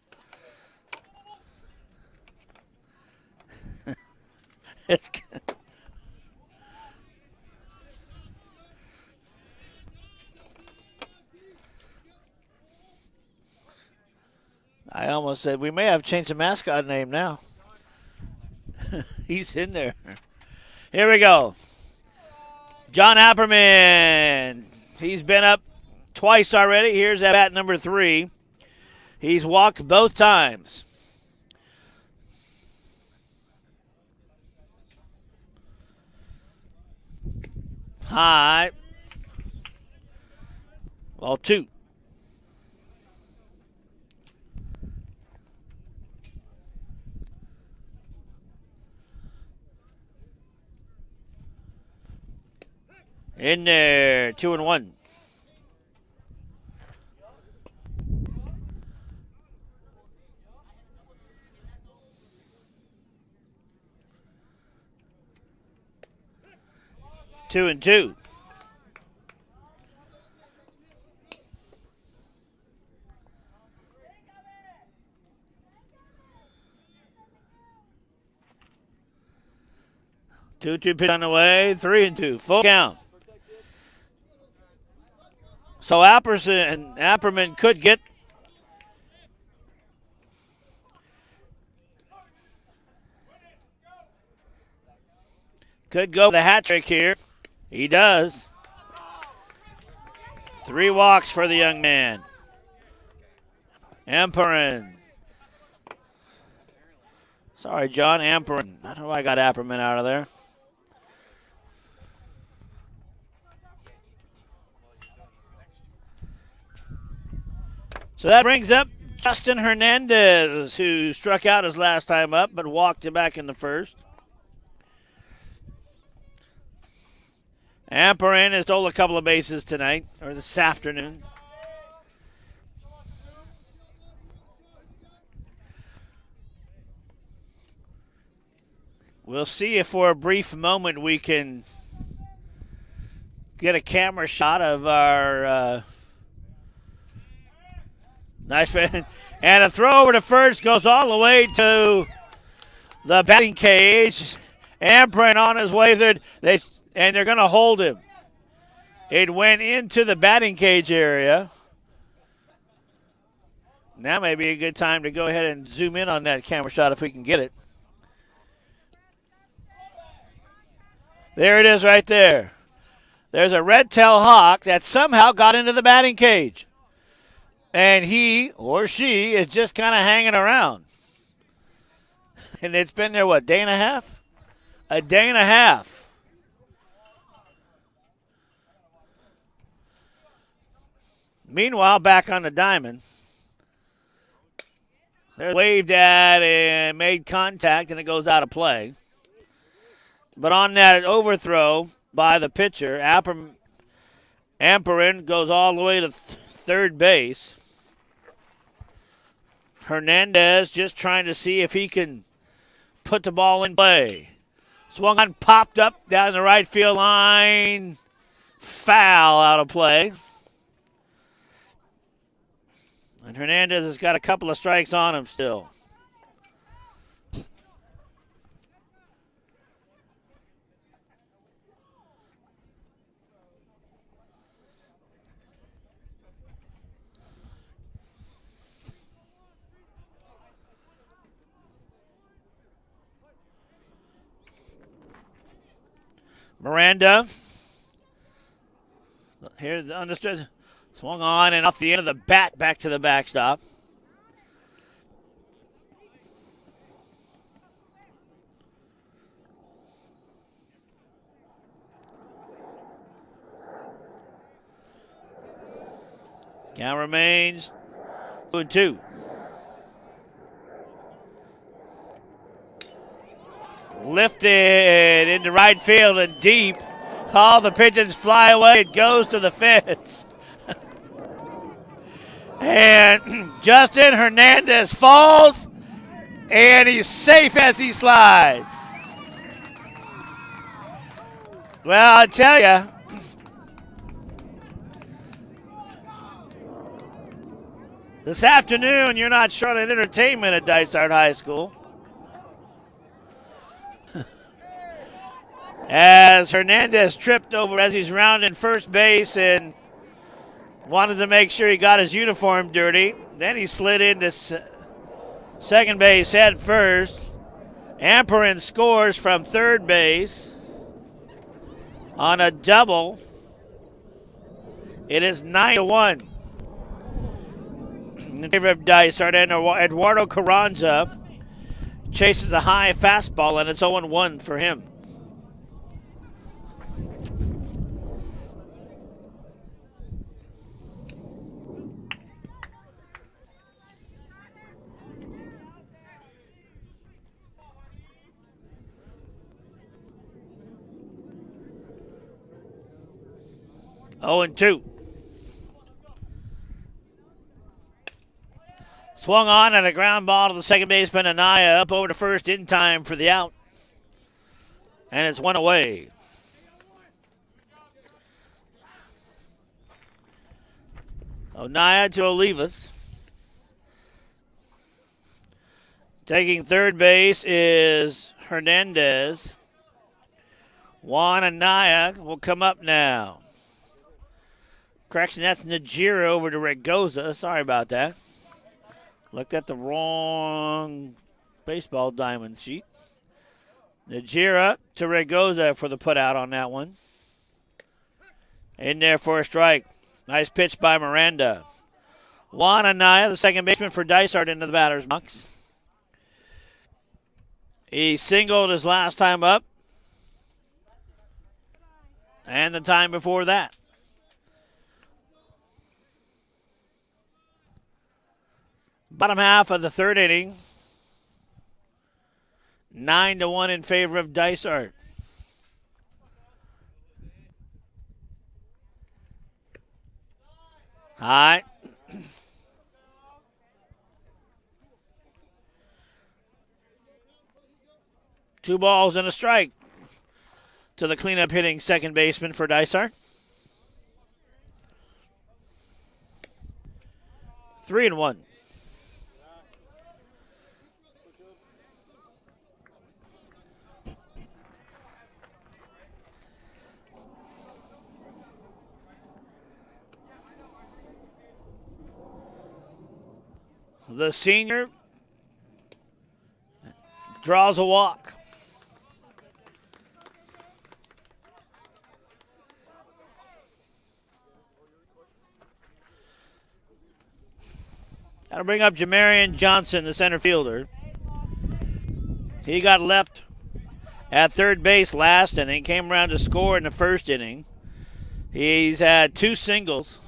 I almost said we may have changed the mascot name now. He's in there. Here we go. John Apperman. He's been up twice already. Here's at bat number 3. He's walked both times. High. Ball 2. In there. 2-1. Two and two. Two pitch on the way. 3-2. Full count. So Apperman could get go the hat trick here. He does. 3 walks for the young man. Apperman. Sorry, John, Apperman. I don't know why I got Apperman out of there. So that brings up Justin Hernandez, who struck out his last time up but walked him back in the first. Apperman has stole a couple of bases tonight, or this afternoon. We'll see if for a brief moment we can get a camera shot of our nice man. And a throw over to first goes all the way to the batting cage. Apperman on his way there. And they're going to hold him. It went into the batting cage area. Now may be a good time to go ahead and zoom in on that camera shot if we can get it. There it is right there. There's a red-tailed hawk that somehow got into the batting cage. And he or she is just kind of hanging around. And it's been there, what, day and a half? A day and a half. Meanwhile, back on the diamond, they're waved at and made contact, and it goes out of play. But on that overthrow by the pitcher, Amperin goes all the way to third base. Hernandez just trying to see if he can put the ball in play. Swung on, popped up down the right field line. Foul out of play. And Hernandez has got a couple of strikes on him still. Miranda. Here's on the stretch. Swung on and off the end of the bat back to the backstop. Count remains 2-2. Lifted into right field and deep. All the pigeons fly away. It goes to the fence. And Justin Hernandez falls, and he's safe as he slides. Well, I tell you, this afternoon you're not short of entertainment at Dysart High School. As Hernandez tripped over as he's rounding first base and wanted to make sure he got his uniform dirty. Then he slid into second base head first. Amperin scores from third base on a double. It is 9-1 in favor of Dysart. And Eduardo Carranza chases a high fastball, and it's 0-1 for him. Oh, and 2. Swung on and a ground ball to the second baseman, Anaya, up over to first in time for the out. And it's 1 away. Anaya to Olivas. Taking third base is Hernandez. Juan Anaya will come up now. Correction, that's Najira over to Regoza. Sorry about that. Looked at the wrong baseball diamond sheet. Najira to Regoza for the putout on that one. In there for a strike. Nice pitch by Miranda. Juan Anaya, the second baseman for Dysart, into the batter's box. He singled his last time up. And the time before that. Bottom half of the third inning. 9-1 in favor of Dysart. High. Two balls and a strike to the cleanup hitting second baseman for Dysart. 3-1. The senior draws a walk. That'll bring up Jamarian Johnson, the center fielder. He got left at third base last inning, came around to score in the first inning. He's had 2 singles.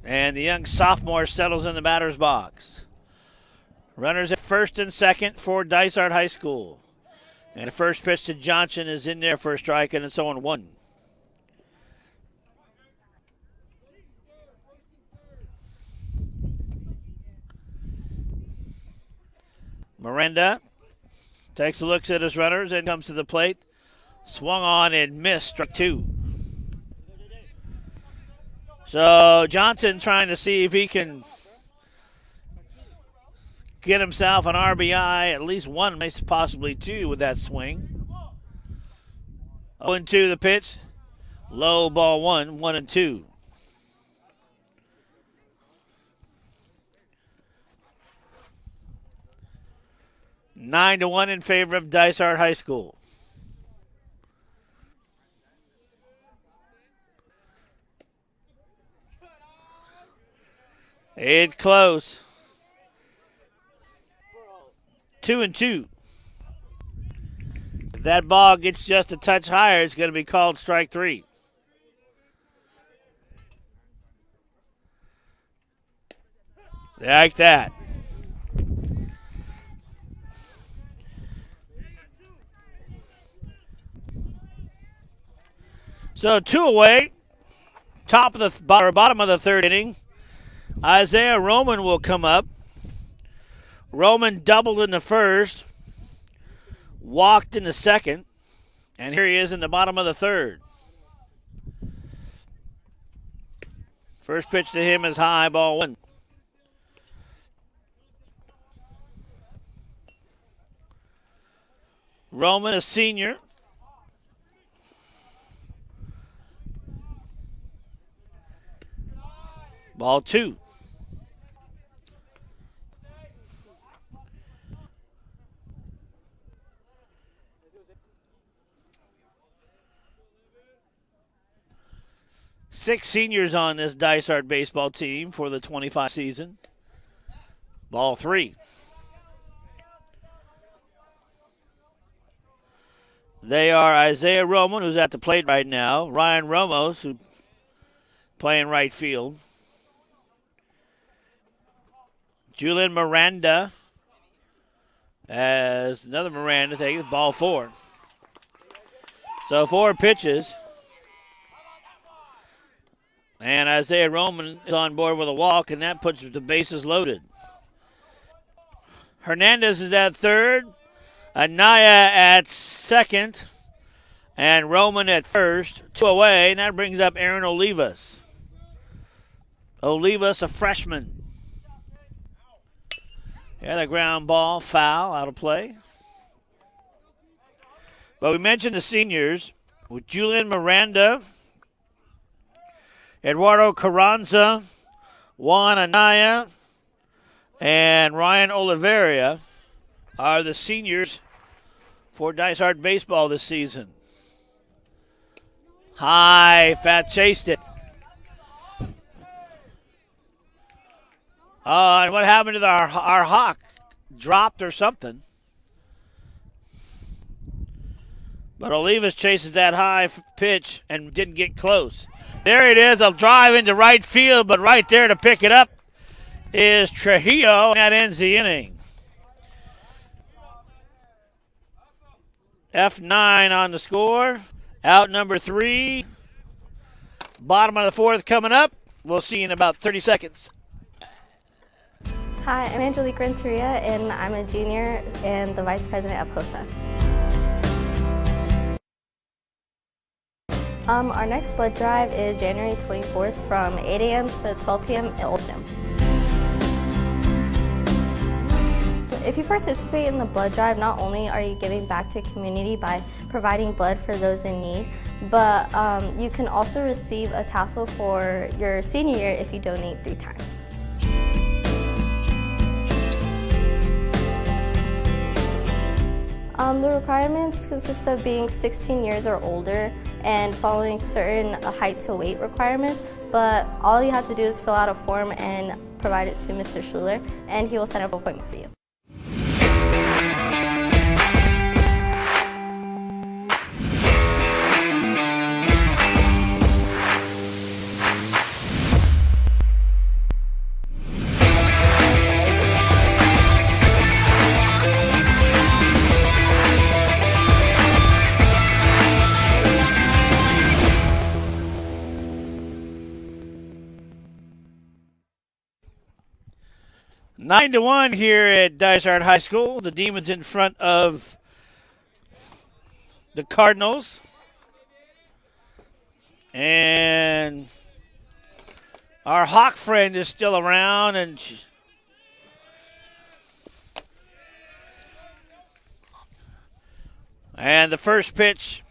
And the young sophomore settles in the batter's box. Runners at first and second for Dysart High School. And the first pitch to Johnson is in there for a strike, and it's 0-1. Miranda takes a look at his runners and comes to the plate. Swung on and missed, struck 2. So Johnson trying to see if he can get himself an RBI, at least 1, maybe possibly 2 with that swing. 0-2 the pitch. Low ball 1, 1-2. Nine to 1 in favor of Dysart High School. It's close. 2-2. If that ball gets just a touch higher, it's going to be called strike 3. Like that. So 2 away. Top of the bottom of the third inning. Isaiah Roman will come up. Roman doubled in the first, walked in the second, and here he is in the bottom of the third. First pitch to him is high, ball 1. Roman, a senior. Ball 2. Six seniors on this Dysart baseball team for the 25 season. Ball 3. They are Isaiah Roman, who's at the plate right now. Ryan Ramos, who playing right field. Julian Miranda, as another Miranda takes ball 4. So 4 pitches. And Isaiah Roman is on board with a walk, and that puts the bases loaded. Hernandez is at third. Anaya at second. And Roman at first. 2 away, and that brings up Aaron Olivas. Olivas, a freshman. Yeah, the ground ball, foul, out of play. But we mentioned the seniors with Julian Miranda, Eduardo Carranza, Juan Anaya, and Ryan Oliveria are the seniors for Dysart baseball this season. High, Fat chased it. And what happened to our hawk? Dropped or something. But Olivas chases that high pitch and didn't get close. There it is, a drive into right field, but right there to pick it up is Trujillo, and that ends the inning. F9 on the score. Out number 3. Bottom of the 4th coming up. We'll see you in about 30 seconds. Hi, I'm Angelique Renteria, and I'm a junior and the vice president of HOSA. Our next blood drive is January 24th from 8 a.m. to 12 p.m. at Old Gym. If you participate in the blood drive, not only are you giving back to your community by providing blood for those in need, but you can also receive a tassel for your senior year if you donate 3 times. The requirements consist of being 16 years or older and following certain height to weight requirements. but all you have to do is fill out a form and provide it to Mr. Schuler, and he will set up an appointment for you. Nine to 1 here at Dysart High School. The Demons in front of the Cardinals. And our Hawk friend is still around. And the first pitch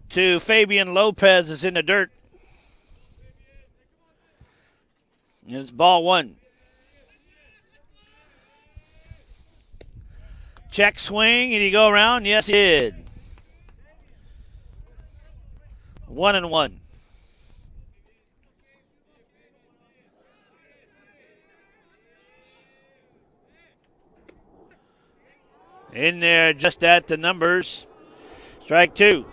to Fabian Lopez is in the dirt. And it's ball one. Check swing, and he go around? Yes, he did. 1-1. In there, just at the numbers. Strike two.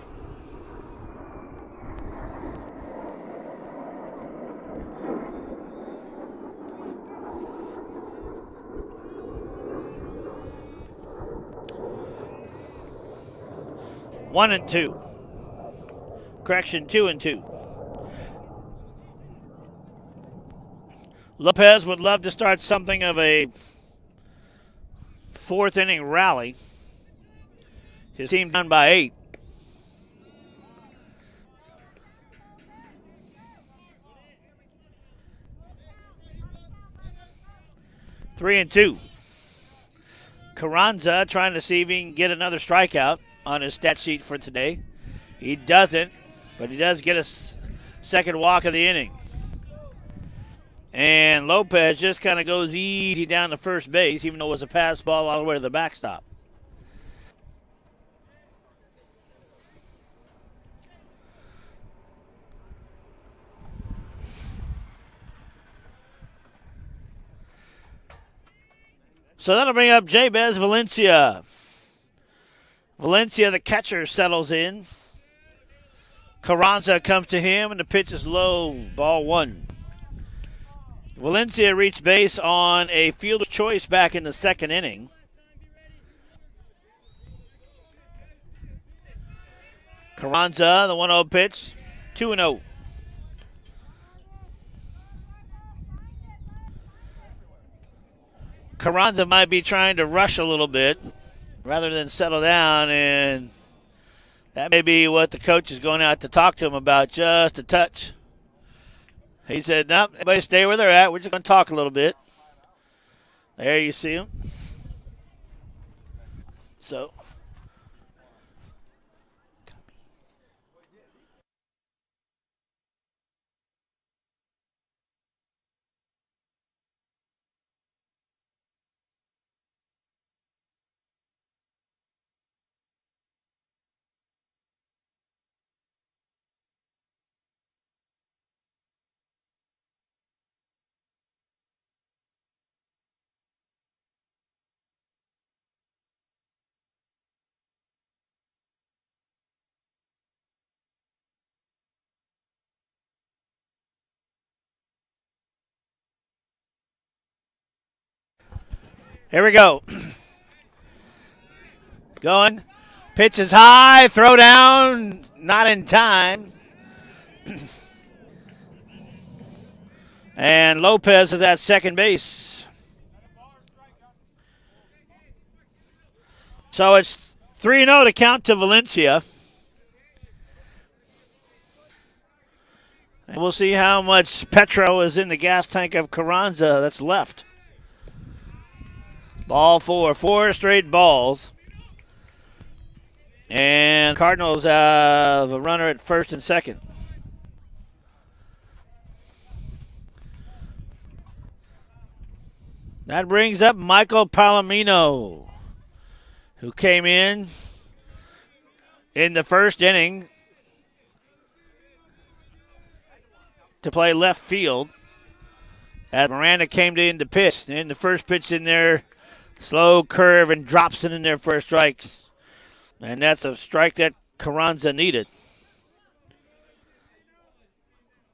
One and two. Correction, 2-2. Lopez would love to start something of a fourth inning rally. His team down by 8. Three and two. Carranza trying to see if he can get another strikeout on his stat sheet for today. He doesn't, but he does get a second walk of the inning. And Lopez just kind of goes easy down to first base, even though it was a pass ball all the way to the backstop. So that'll bring up Jabez Valencia. Valencia, the catcher, settles in. Carranza comes to him, and the pitch is low, ball one. Valencia reached base on a fielder's choice back in the second inning. Carranza, the 1-0 pitch, 2-0. Carranza might be trying to rush a little bit rather than settle down, and that may be what the coach is going out to talk to him about, just a touch. He said, nope, everybody stay where they're at. We're just going to talk a little bit. There you see him. So, here we go. Going. Pitch is high. Throw down. Not in time. And Lopez is at second base. So it's 3-0 to count to Valencia. And we'll see how much petrol is in the gas tank of Carranza that's left. Ball four straight balls. And Cardinals have a runner at first and second. That brings up Michael Palomino, who came in the first inning to play left field as Miranda came in to pitch. And the first pitch in there, slow curve, and drops it in there for strikes. And that's a strike that Carranza needed.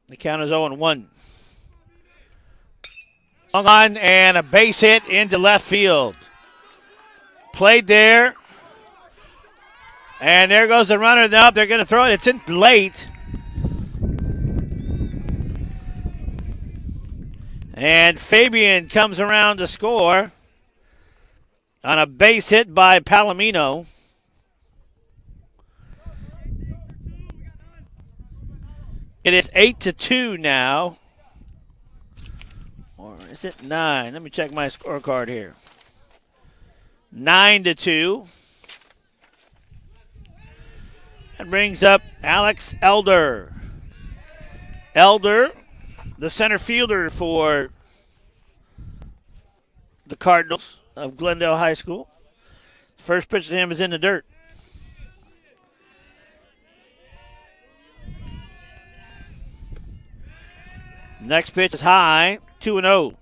The count is 0-1. Long on and a base hit into left field. Played there. And there goes the runner. Now they're going to throw it. It's in late. And Fabian comes around to score on a base hit by Palomino. It is 8-2 now. Or is it 9? Let me check my scorecard here. 9-2. That brings up Alex Elder. Elder, the center fielder for the Cardinals of Glendale High School. First pitch to him is in the dirt. Next pitch is high, 2-0.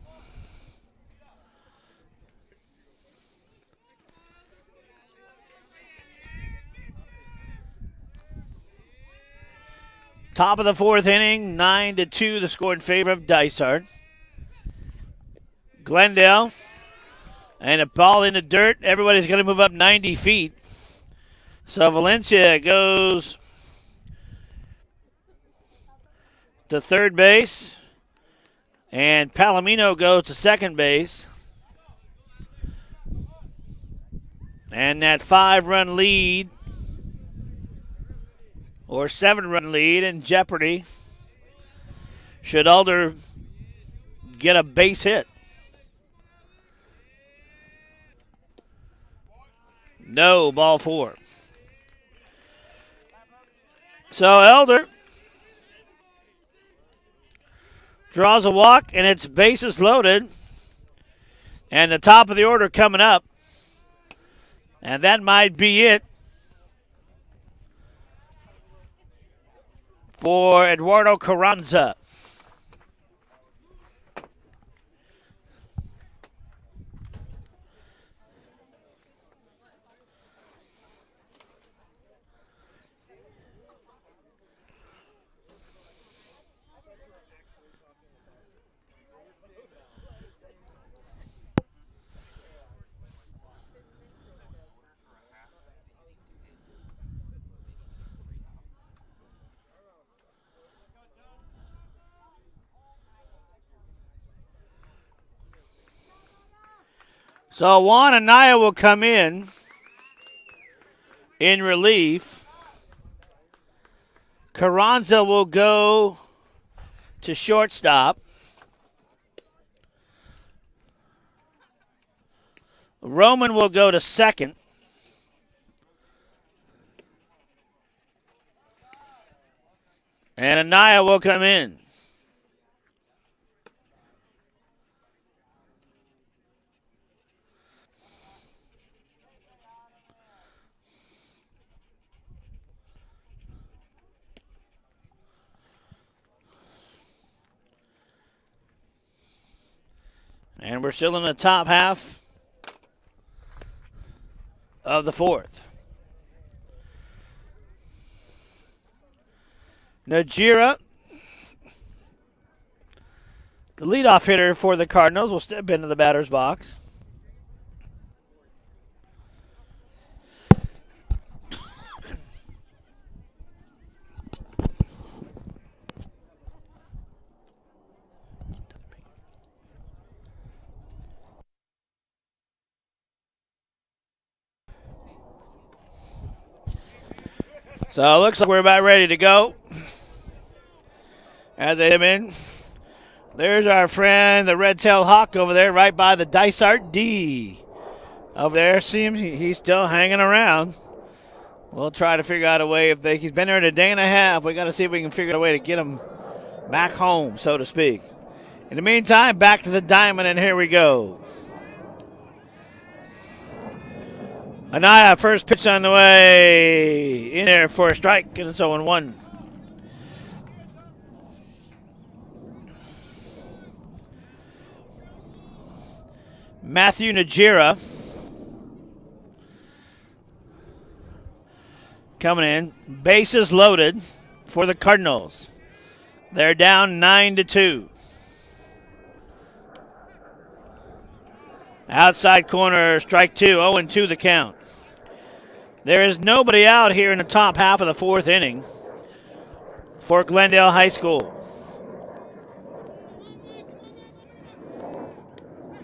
Top of the fourth inning, 9-2, the score in favor of Dysart. Glendale, and a ball in the dirt. Everybody's going to move up 90 feet. So Valencia goes to third base, and Palomino goes to second base. And that 5-run lead, or 7-run lead in jeopardy should Elder get a base hit. No, ball 4. So Elder draws a walk, and it's bases loaded. And the top of the order coming up. And that might be it for Eduardo Carranza. So Juan Anaya will come in relief. Carranza will go to shortstop. Roman will go to second. And Anaya will come in. And we're still in the top half of the fourth. Najira, the leadoff hitter for the Cardinals, will step into the batter's box. So it looks like we're about ready to go. As they come in, there's our friend, the red-tailed hawk over there, right by the Dysart D. Over there, see him? He's still hanging around. We'll try to figure out a way. He's been there in a day and a half. We got to see if we can figure out a way to get him back home, so to speak. In the meantime, back to the diamond, and here we go. Anaya, first pitch on the way. In there for a strike, and it's 0-1. Matthew Najira coming in. Bases loaded for the Cardinals. They're down 9-2. Outside corner, strike two, 0-2 the count. There is nobody out here in the top half of the fourth inning for Glendale High School.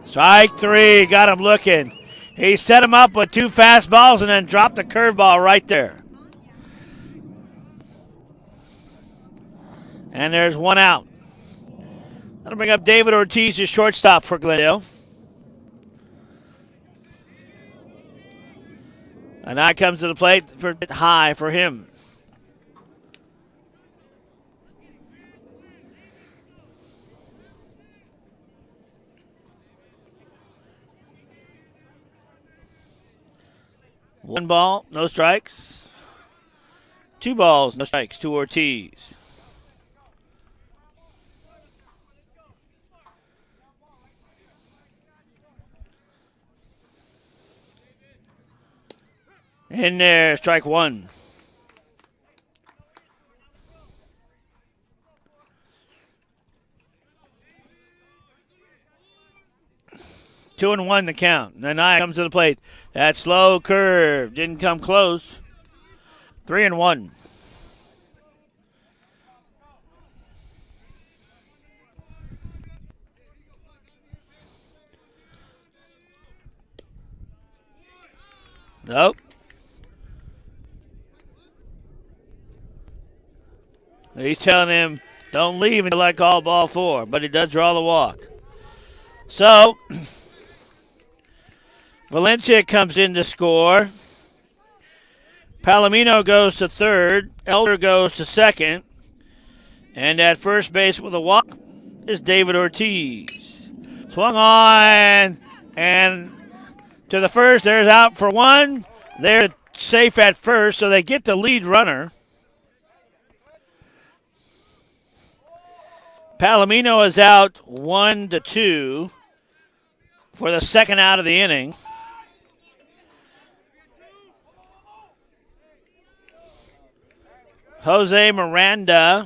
Strike three, got him looking. He set him up with two fastballs and then dropped the curveball right there. And there's one out. That'll bring up David Ortiz, his shortstop for Glendale. And that comes to the plate for high for him. One ball, no strikes. Two balls, no strikes to Ortiz. In there, strike one. Two and one to count. Nanai comes to the plate. That slow curve didn't come close. 3-1. Nope. He's telling him, don't leave until I call ball four, but he does draw the walk. So, Valencia comes in to score. Palomino goes to third. Elder goes to second. And at first base with a walk is David Ortiz. Swung on and to the first. There's out for one. They're safe at first, so they get the lead runner. Palomino is out 1-2 for the second out of the inning. Jose Miranda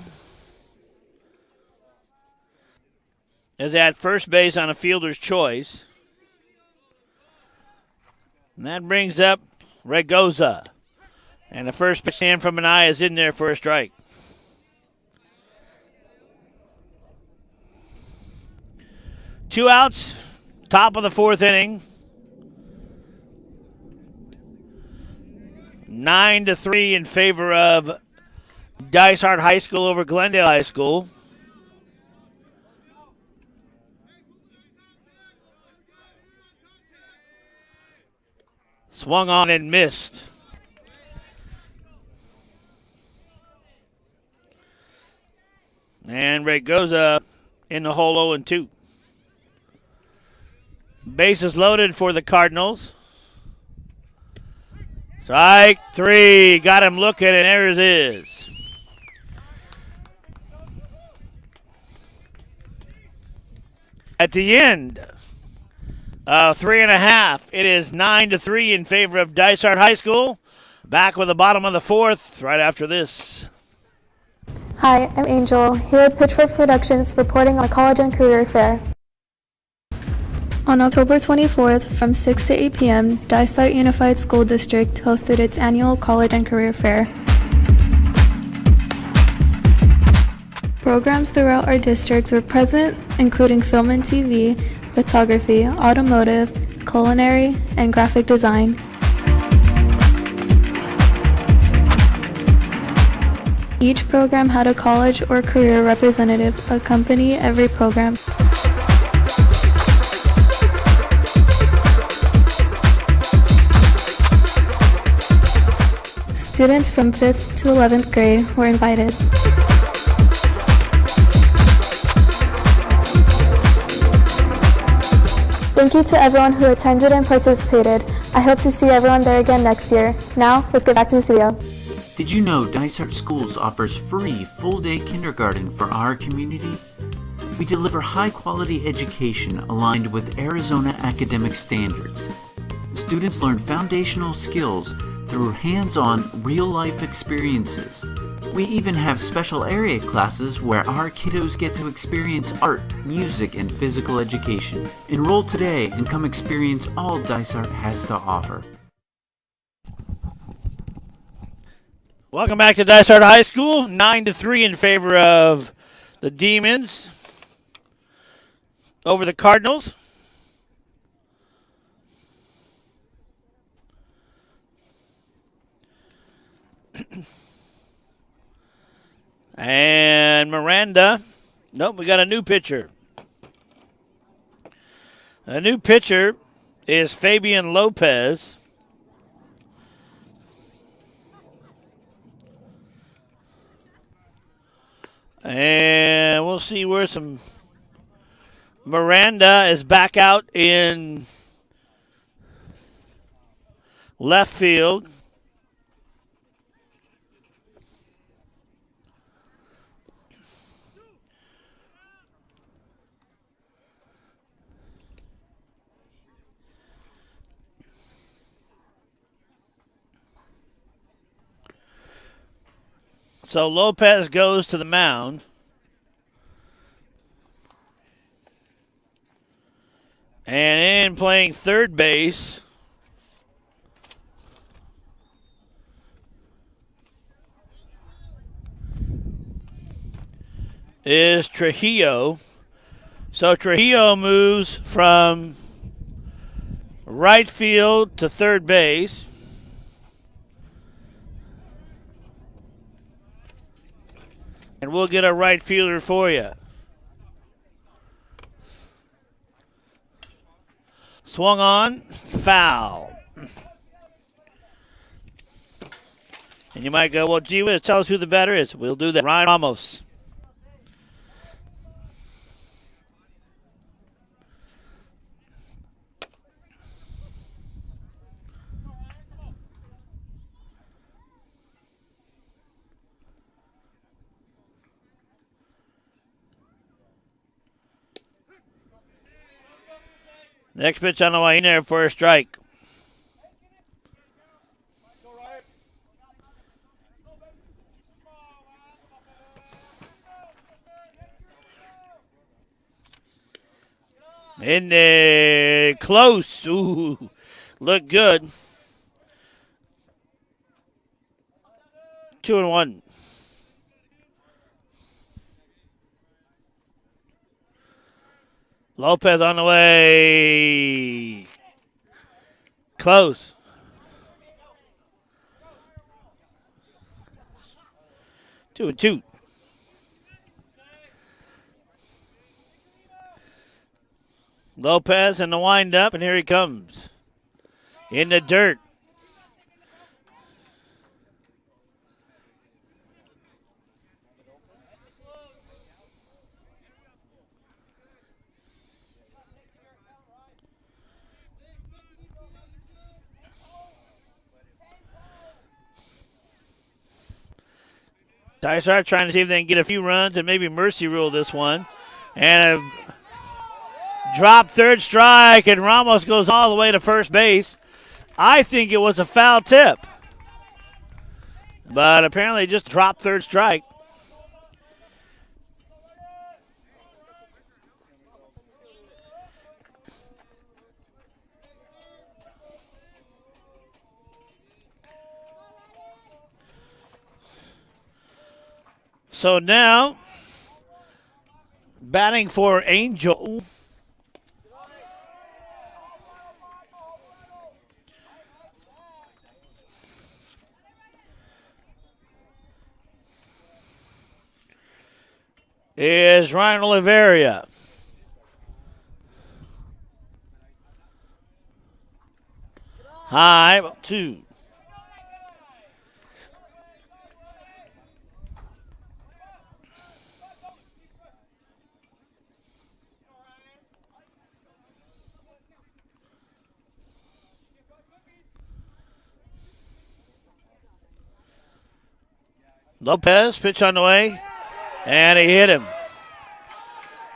is at first base on a fielder's choice. And that brings up Regoza. And the first pitch in from Anaya is in there for a strike. Two outs, top of the fourth inning. 9-3 in favor of Dysart High School over Glendale High School. Swung on and missed. And Regoza in the hole 0-2. Bases loaded for the Cardinals. Strike three. Got him looking, and there it is. At the end of 3.5, it is 9-3 in favor of Dysart High School. Back with the bottom of the fourth right after this. Hi, I'm Angel, here with Pitchfork Productions reporting on the College and Career Fair. On October 24th, from 6 to 8 p.m., Dysart Unified School District hosted its annual College and Career Fair. Programs throughout our districts were present, including film and TV, photography, automotive, culinary, and graphic design. Each program had a college or career representative accompany every program. Students from 5th to 11th grade were invited. Thank you to everyone who attended and participated. I hope to see everyone there again next year. Now, let's get back to the studio. Did you know Dysart Schools offers free full-day kindergarten for our community? We deliver high-quality education aligned with Arizona academic standards. Students learn foundational skills through hands-on, real-life experiences. We even have special area classes where our kiddos get to experience art, music, and physical education. Enroll today and come experience all Dysart has to offer. Welcome back to Dysart High School. 9-3 in favor of the Demons over the Cardinals. And Miranda. Nope, we got a new pitcher. A new pitcher is Fabian Lopez. And we'll see where some... Miranda is back out in left field. So Lopez goes to the mound. And in playing third base is Trujillo. So Trujillo moves from right field to third base. And we'll get a right fielder for you. Swung on, foul. And you might go, well, gee whiz, tell us who the batter is. We'll do that. Ryan Ramos. Next pitch on the way in there for a strike. In there, close. Ooh, look good. 2-1. Lopez on the way. Close. 2-2. Lopez in the windup, and here he comes. In the dirt. Dysart trying to see if they can get a few runs and maybe mercy rule this one. And a drop third strike, and Ramos goes all the way to first base. I think it was a foul tip. But apparently just dropped third strike. So now, batting for Angel is Ryan Oliveria. High, 2. Lopez, pitch on the way, and he hit him.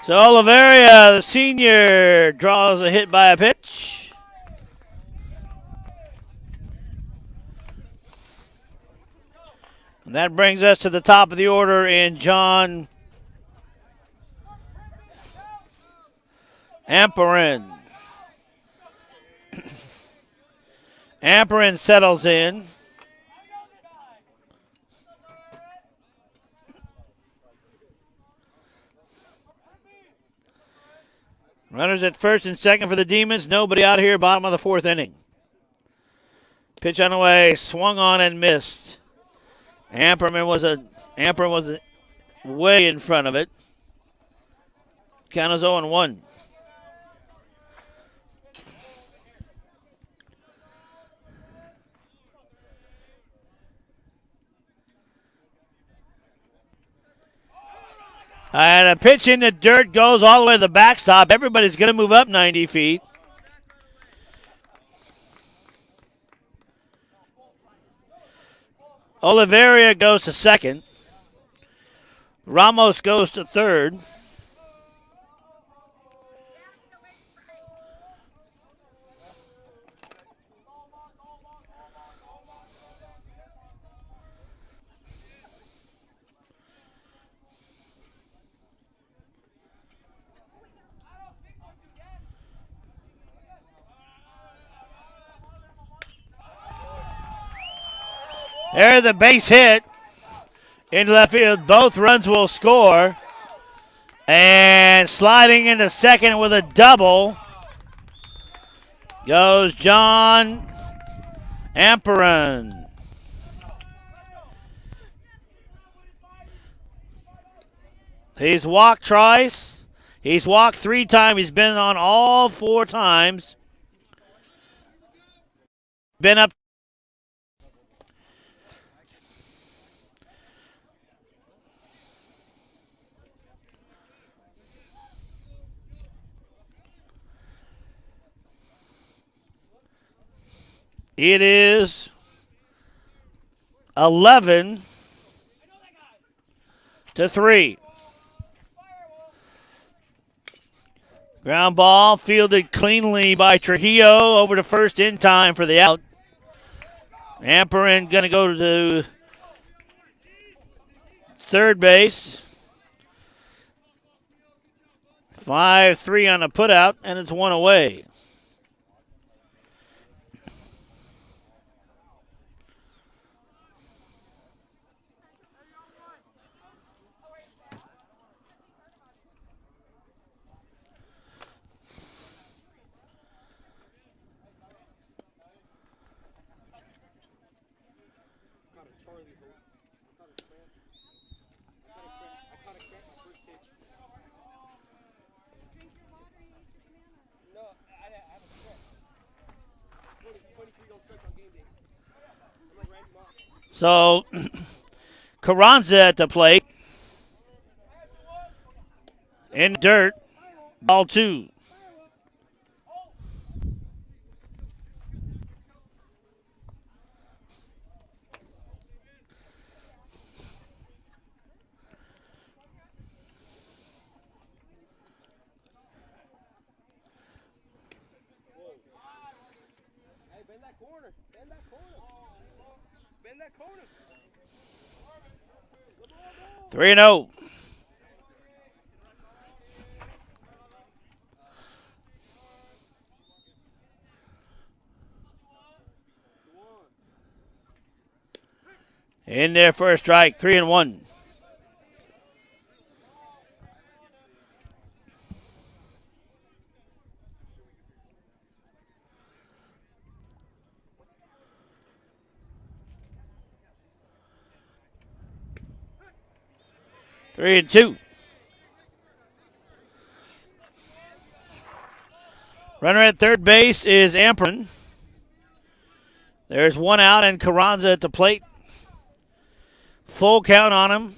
So Oliveria, the senior, draws a hit by a pitch. And that brings us to the top of the order in John Amperin. Amperin settles in. Runners at first and second for the Demons. Nobody out here, bottom of the fourth inning. Pitch on the way, swung on and missed. Amperin was way in front of it. Count is 0-1. And a pitch in the dirt goes all the way to the backstop. Everybody's going to move up 90 feet. Oliveria goes to second. Ramos goes to third. There's the base hit into left field. Both runs will score. And sliding into second with a double goes John Amperin. He's walked twice. He's walked 3 times. He's been on all 4 times. Been up. It is 11-3. Ground ball fielded cleanly by Trujillo over to first in time for the out. Amperin going to go to third base. 5-3 on the putout, and it's 1 away. So, Carranza at the plate. In dirt. Ball 2. Bend that corner. Bend that corner. Bend that corner. 3-0. In there for a strike, 3-1. Three and 2. Runner at third base is Amperin. There's 1 out and Carranza at the plate. Full count on him.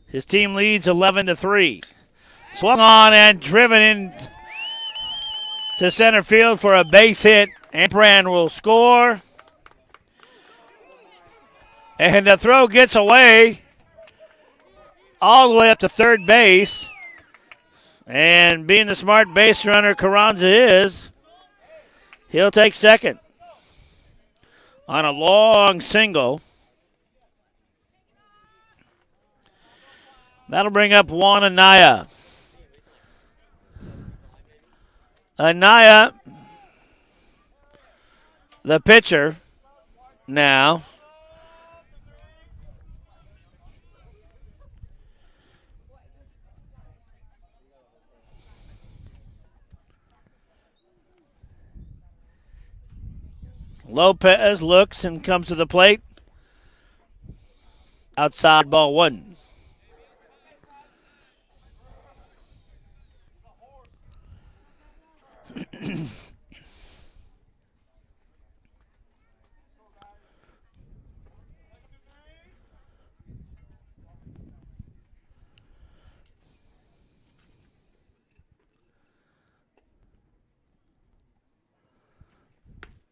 His team leads 11-3. Swung on and driven in to center field for a base hit. Amperin will score. And the throw gets away all the way up to third base. And being the smart base runner Carranza is, he'll take second on a long single. That'll bring up Juan Anaya. Anaya, the pitcher, now. Lopez looks and comes to the plate. Outside, ball one.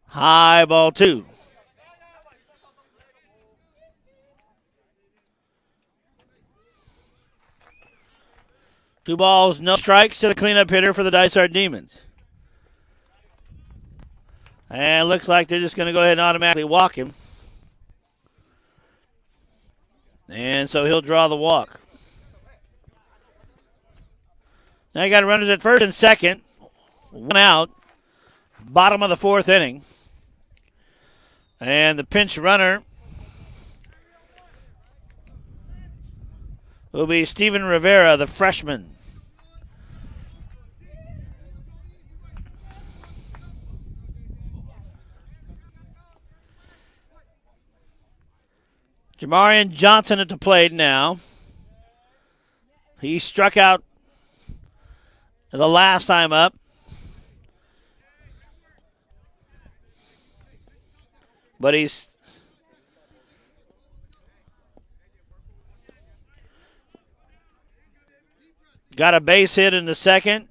High, ball two. Two balls, no strikes to the cleanup hitter for the Dysart Demons. And it looks like they're just going to go ahead and automatically walk him. And so he'll draw the walk. Now you got runners at first and second. One out. Bottom of the fourth inning. And the pinch runner will be Steven Rivera, the freshman. Jamarian Johnson at the plate now. He struck out the last time up. But he's got a base hit in the second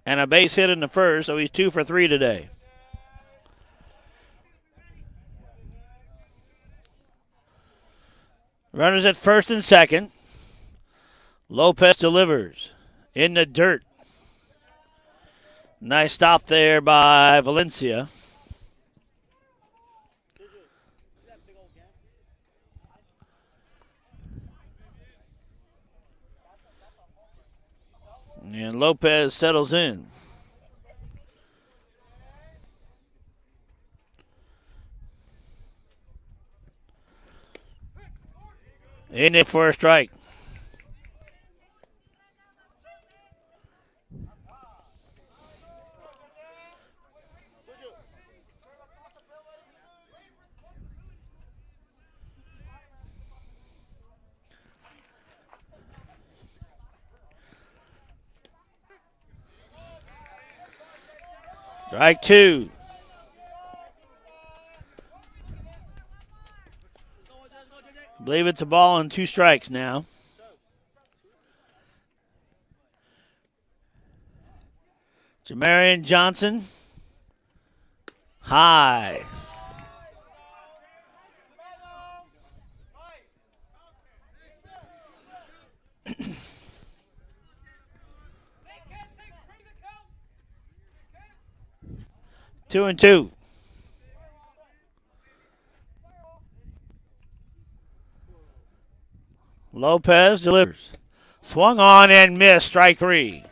and a base hit in the first, so he's 2 for 3 today. Runners at first and second. Lopez delivers in the dirt. Nice stop there by Valencia. And Lopez settles in. In it for a strike. Strike two. I believe it's a ball and 2 strikes now. Jamarian Johnson. High. Two and two. Lopez delivers. Swung on and missed. Strike 3.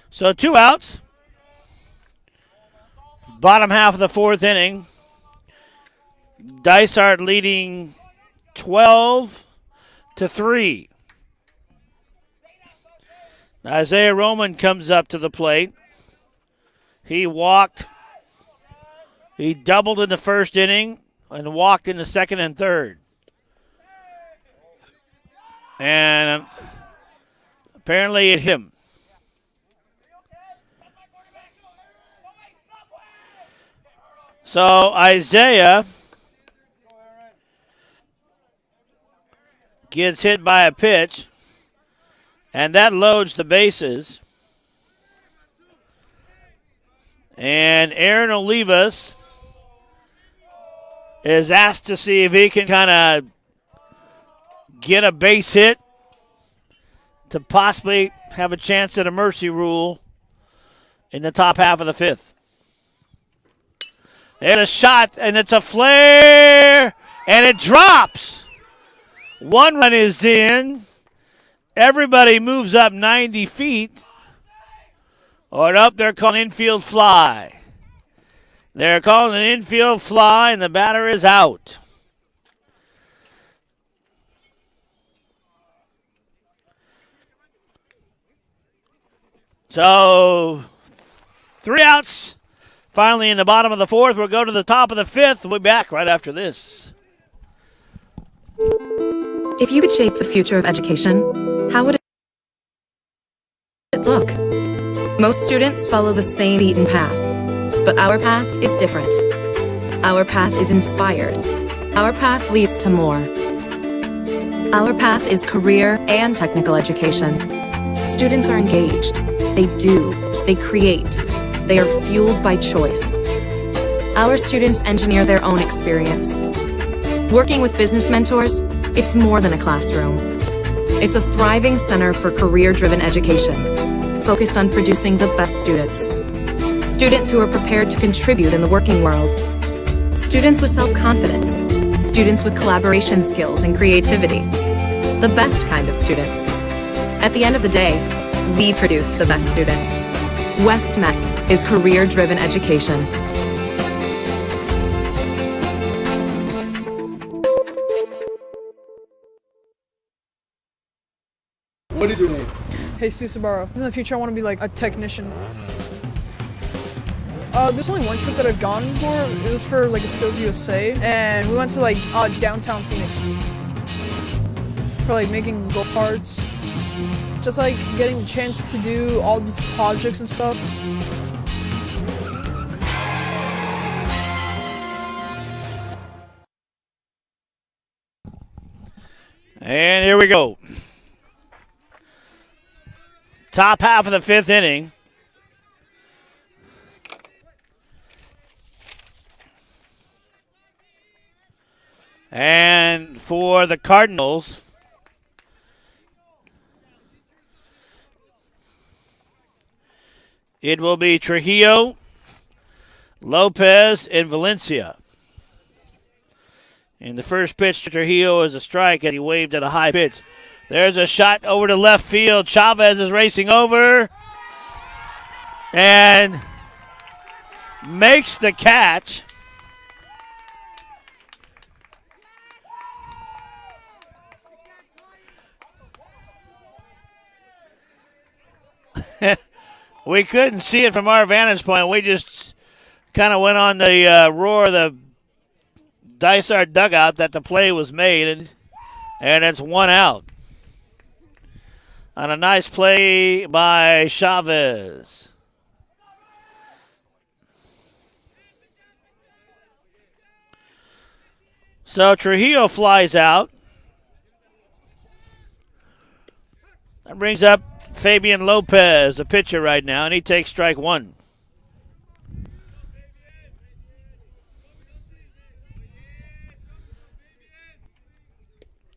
So 2 outs. Bottom half of the 4th inning. Dysart leading 12-3. Isaiah Roman comes up to the plate. He walked. He doubled in the first inning and walked in the second and third. And apparently it hit him. So Isaiah gets hit by a pitch, and that loads the bases. And Aaron Olivas is asked to see if he can kind of get a base hit to possibly have a chance at a mercy rule in the top half of the fifth. There's a shot, and it's a flare, and it drops. One run is in. Everybody moves up 90 feet. Or up, they're calling infield fly. They're calling an infield fly, and the batter is out. So, 3 outs. Finally, in the bottom of the fourth, we'll go to the top of the fifth. We'll be back right after this. If you could shape the future of education, how would it look? Most students follow the same beaten path, but our path is different. Our path is inspired. Our path leads to more. Our path is career and technical education. Students are engaged. They do. They create. They are fueled by choice. Our students engineer their own experience. Working with business mentors, it's more than a classroom. It's a thriving center for career-driven education, focused on producing the best students. Students who are prepared to contribute in the working world. Students with self-confidence. Students with collaboration skills and creativity. The best kind of students. At the end of the day, we produce the best students. West Mech is career-driven education. What is your name? Jesus Sabaro. In the future, I want to be like a technician. There's only one trip that I've gone for. It was for like a Skills USA, and we went to like downtown Phoenix for like making golf carts. Just like getting the chance to do all these projects and stuff. And here we go. Top half of the fifth inning. And for the Cardinals, it will be Trujillo, Lopez, and Valencia. And the first pitch to Trujillo is a strike, and he waved at a high pitch. There's a shot over to left field. Chavez is racing over and makes the catch. We couldn't see it from our vantage point. We just kind of went on the roar of the Dysart dugout that the play was made, and it's 1 out. On a nice play by Chavez. So Trujillo flies out. That brings up Fabian Lopez, the pitcher right now, and he takes strike one.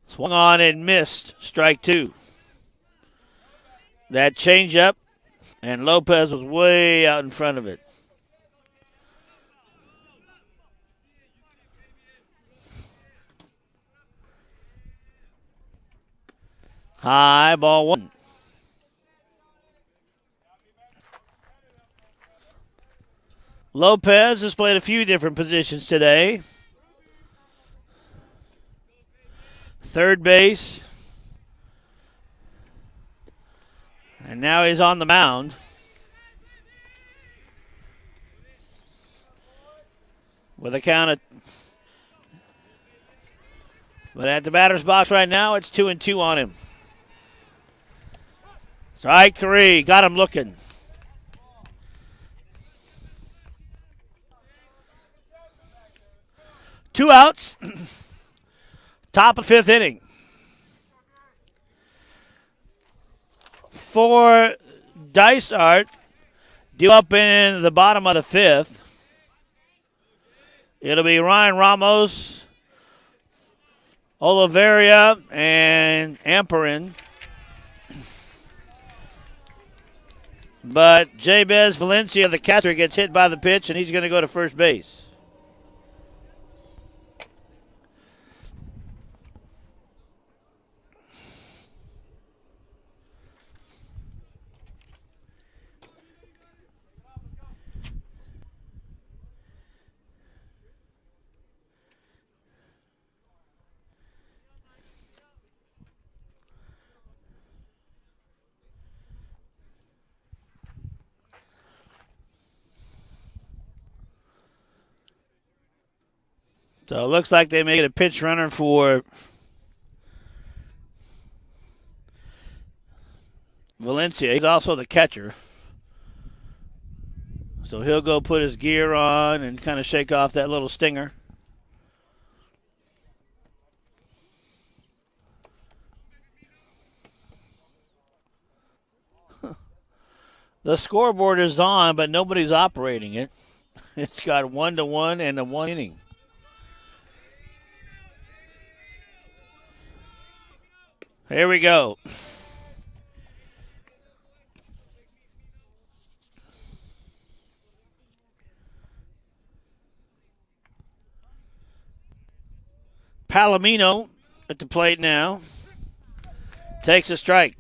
Swung on and missed, strike two. That changeup, and Lopez was way out in front of it. High, ball one. Lopez has played a few different positions today. Third base. And now he's on the mound. With a count of... But at the batter's box right now, it's 2-2 on him. Strike three. Got him looking. Two outs. Top of fifth inning. For Dysart, due up in the bottom of the fifth, it'll be Ryan Ramos, Oliveria and Amperin. But Jabez Valencia, the catcher, gets hit by the pitch, and he's going to go to first base. So it looks like they may get a pitch runner for Valencia. He's also the catcher. So he'll go put his gear on and kind of shake off that little stinger. The scoreboard is on, but nobody's operating it. It's got 1-1 and a 1 inning. Here we go. Palomino at the plate now. Takes a strike.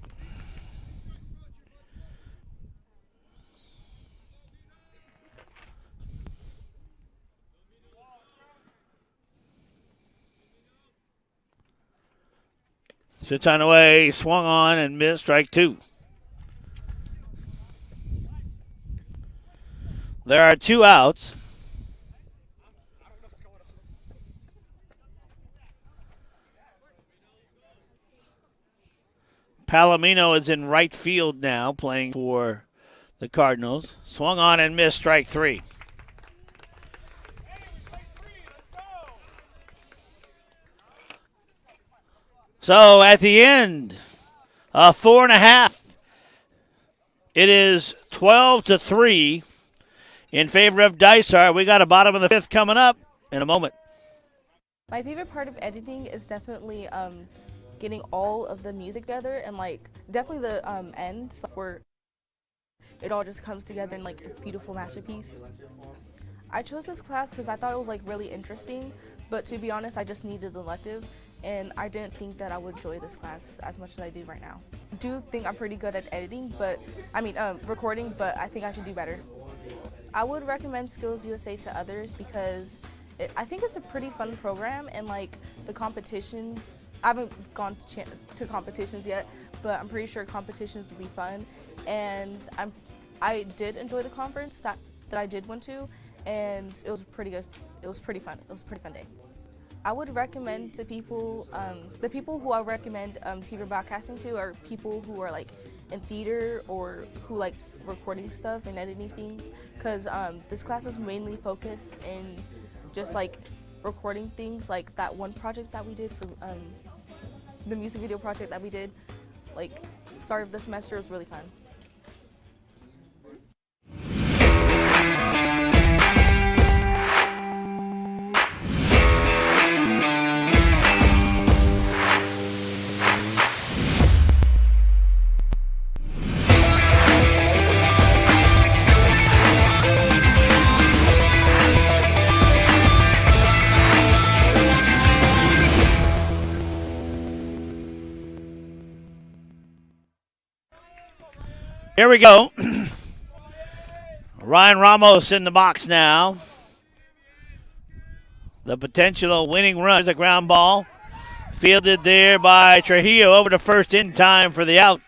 Switch on the way, swung on and missed, strike 2. There are 2 outs. Palomino is in right field now, playing for the Cardinals. Swung on and missed, strike 3. So at the end, 4.5. It is 12-3 in favor of Dysart. We got a bottom of the 5th coming up in a moment. My favorite part of editing is definitely getting all of the music together, and like definitely the end where it all just comes together in like a beautiful masterpiece. I chose this class because I thought it was like really interesting, but to be honest, I just needed an elective, and I didn't think that I would enjoy this class as much as I do right now. I do think I'm pretty good at editing, but recording, but I think I can do better. I would recommend Skills USA to others because I think it's a pretty fun program, and like the competitions, I haven't gone to competitions yet, but I'm pretty sure competitions would be fun. And I did enjoy the conference that I did went to, and it was pretty good. It was pretty fun. It was a pretty fun day. I would recommend to people, the people who I recommend TV broadcasting to are people who are like in theater or who like recording stuff and editing things, because this class is mainly focused in just like recording things. Like that one project that we did for the music video project that we did, like start of the semester, was really fun. Here we go. Ryan Ramos in the box now. The potential winning run is a ground ball. Fielded there by Trujillo over to first in time for the out.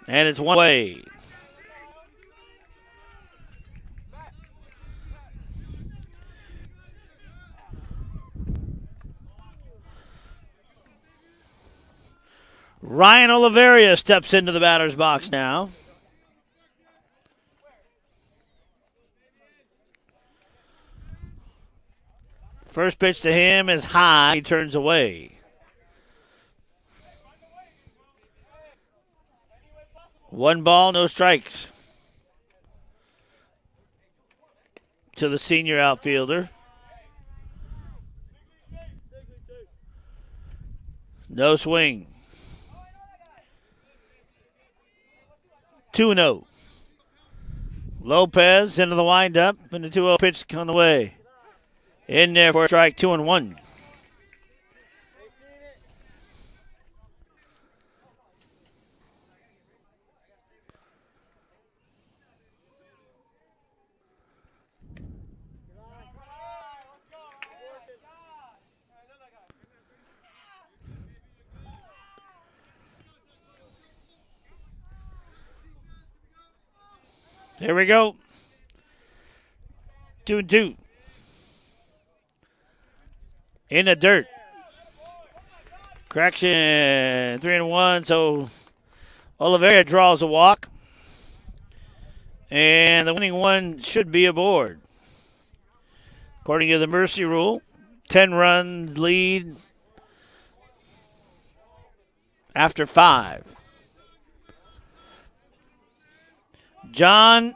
And it's one way. Ryan Oliveria steps into the batter's box now. First pitch to him is high. He turns away. 1 ball, no strikes to the senior outfielder. No swing. 2-0. Lopez into the windup, and the 2-0 pitch on the way. In there for a strike, 2-1. Here we go. 2-2. In the dirt. Correction. 3-1. So Oliveira draws a walk. And the winning one should be aboard. According to the mercy rule, 10 runs lead after 5. John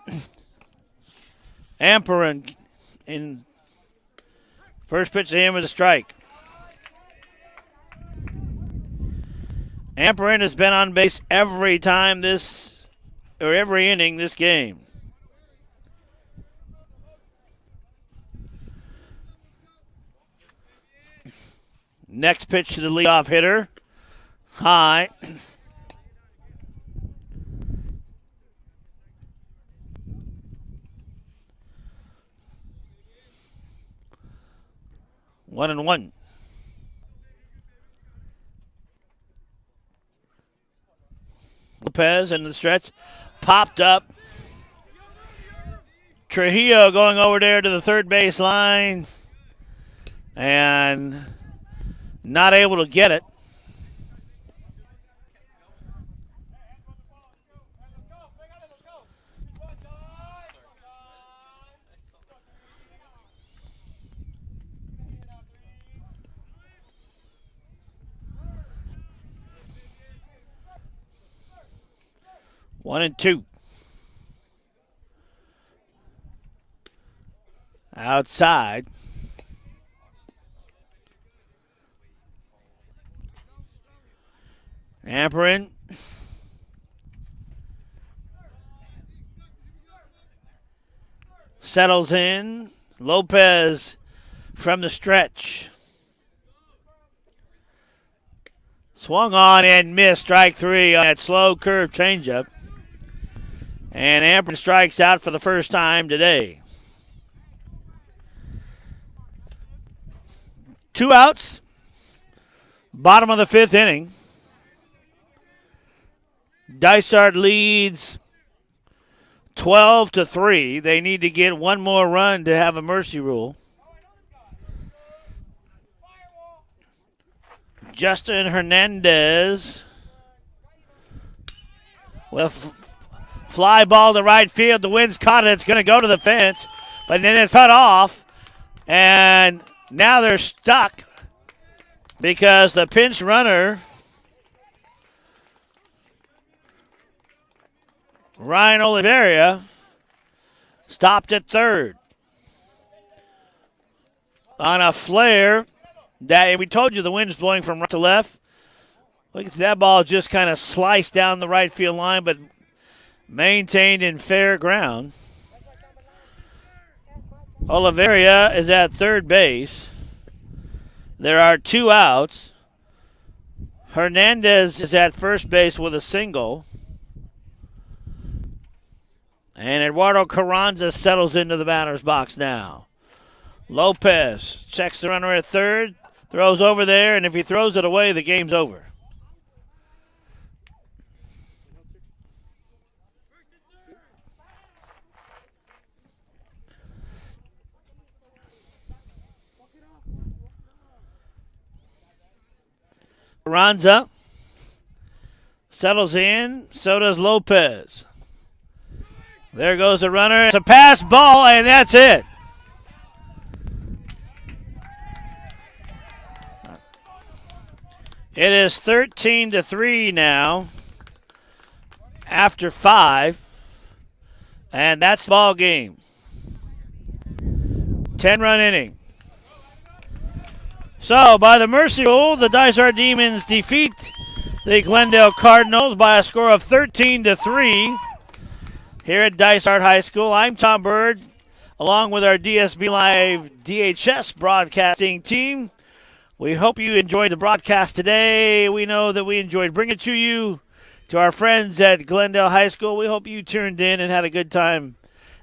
Amperin in first pitch to him with a strike. Amperin has been on base every inning this game. Next pitch to the leadoff hitter. High. 1-1. Lopez in the stretch. Popped up. Trujillo going over there to the third base line. And not able to get it. One and two. Outside. Amperin. Settles in. Lopez from the stretch. Swung on and missed. Strike 3 on that slow curve changeup. And Amperin strikes out for the first time today. 2 outs. Bottom of the 5th inning. Dysart leads 12-3. They need to get one more run to have a mercy rule. Justin Hernandez with fly ball to right field. The wind's caught it. It's going to go to the fence, but then it's cut off, and now they're stuck because the pinch runner, Ryan Oliveira, stopped at third on a flare that we told you the wind's blowing from right to left. Look at that ball just kind of sliced down the right field line, but maintained in fair ground. Oliveira is at third base. There are 2 outs. Hernandez is at first base with a single. And Eduardo Carranza settles into the batter's box now. Lopez checks the runner at third, throws over there, and if he throws it away, the game's over. Carranza settles in, so does Lopez. There goes the runner. It's a pass ball, and that's it. It is 13-3 now after 5, and that's the ball game. 10-run inning. So, by the mercy rule, the Dysart Demons defeat the Glendale Cardinals by a score of 13-3 here at Dysart High School. I'm Tom Bird, along with our DSB Live DHS broadcasting team. We hope you enjoyed the broadcast today. We know that we enjoyed bringing it to you, to our friends at Glendale High School. We hope you tuned in and had a good time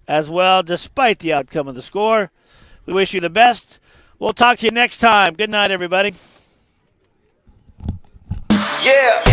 as well, despite the outcome of the score. We wish you the best. We'll talk to you next time. Good night, everybody. Yeah.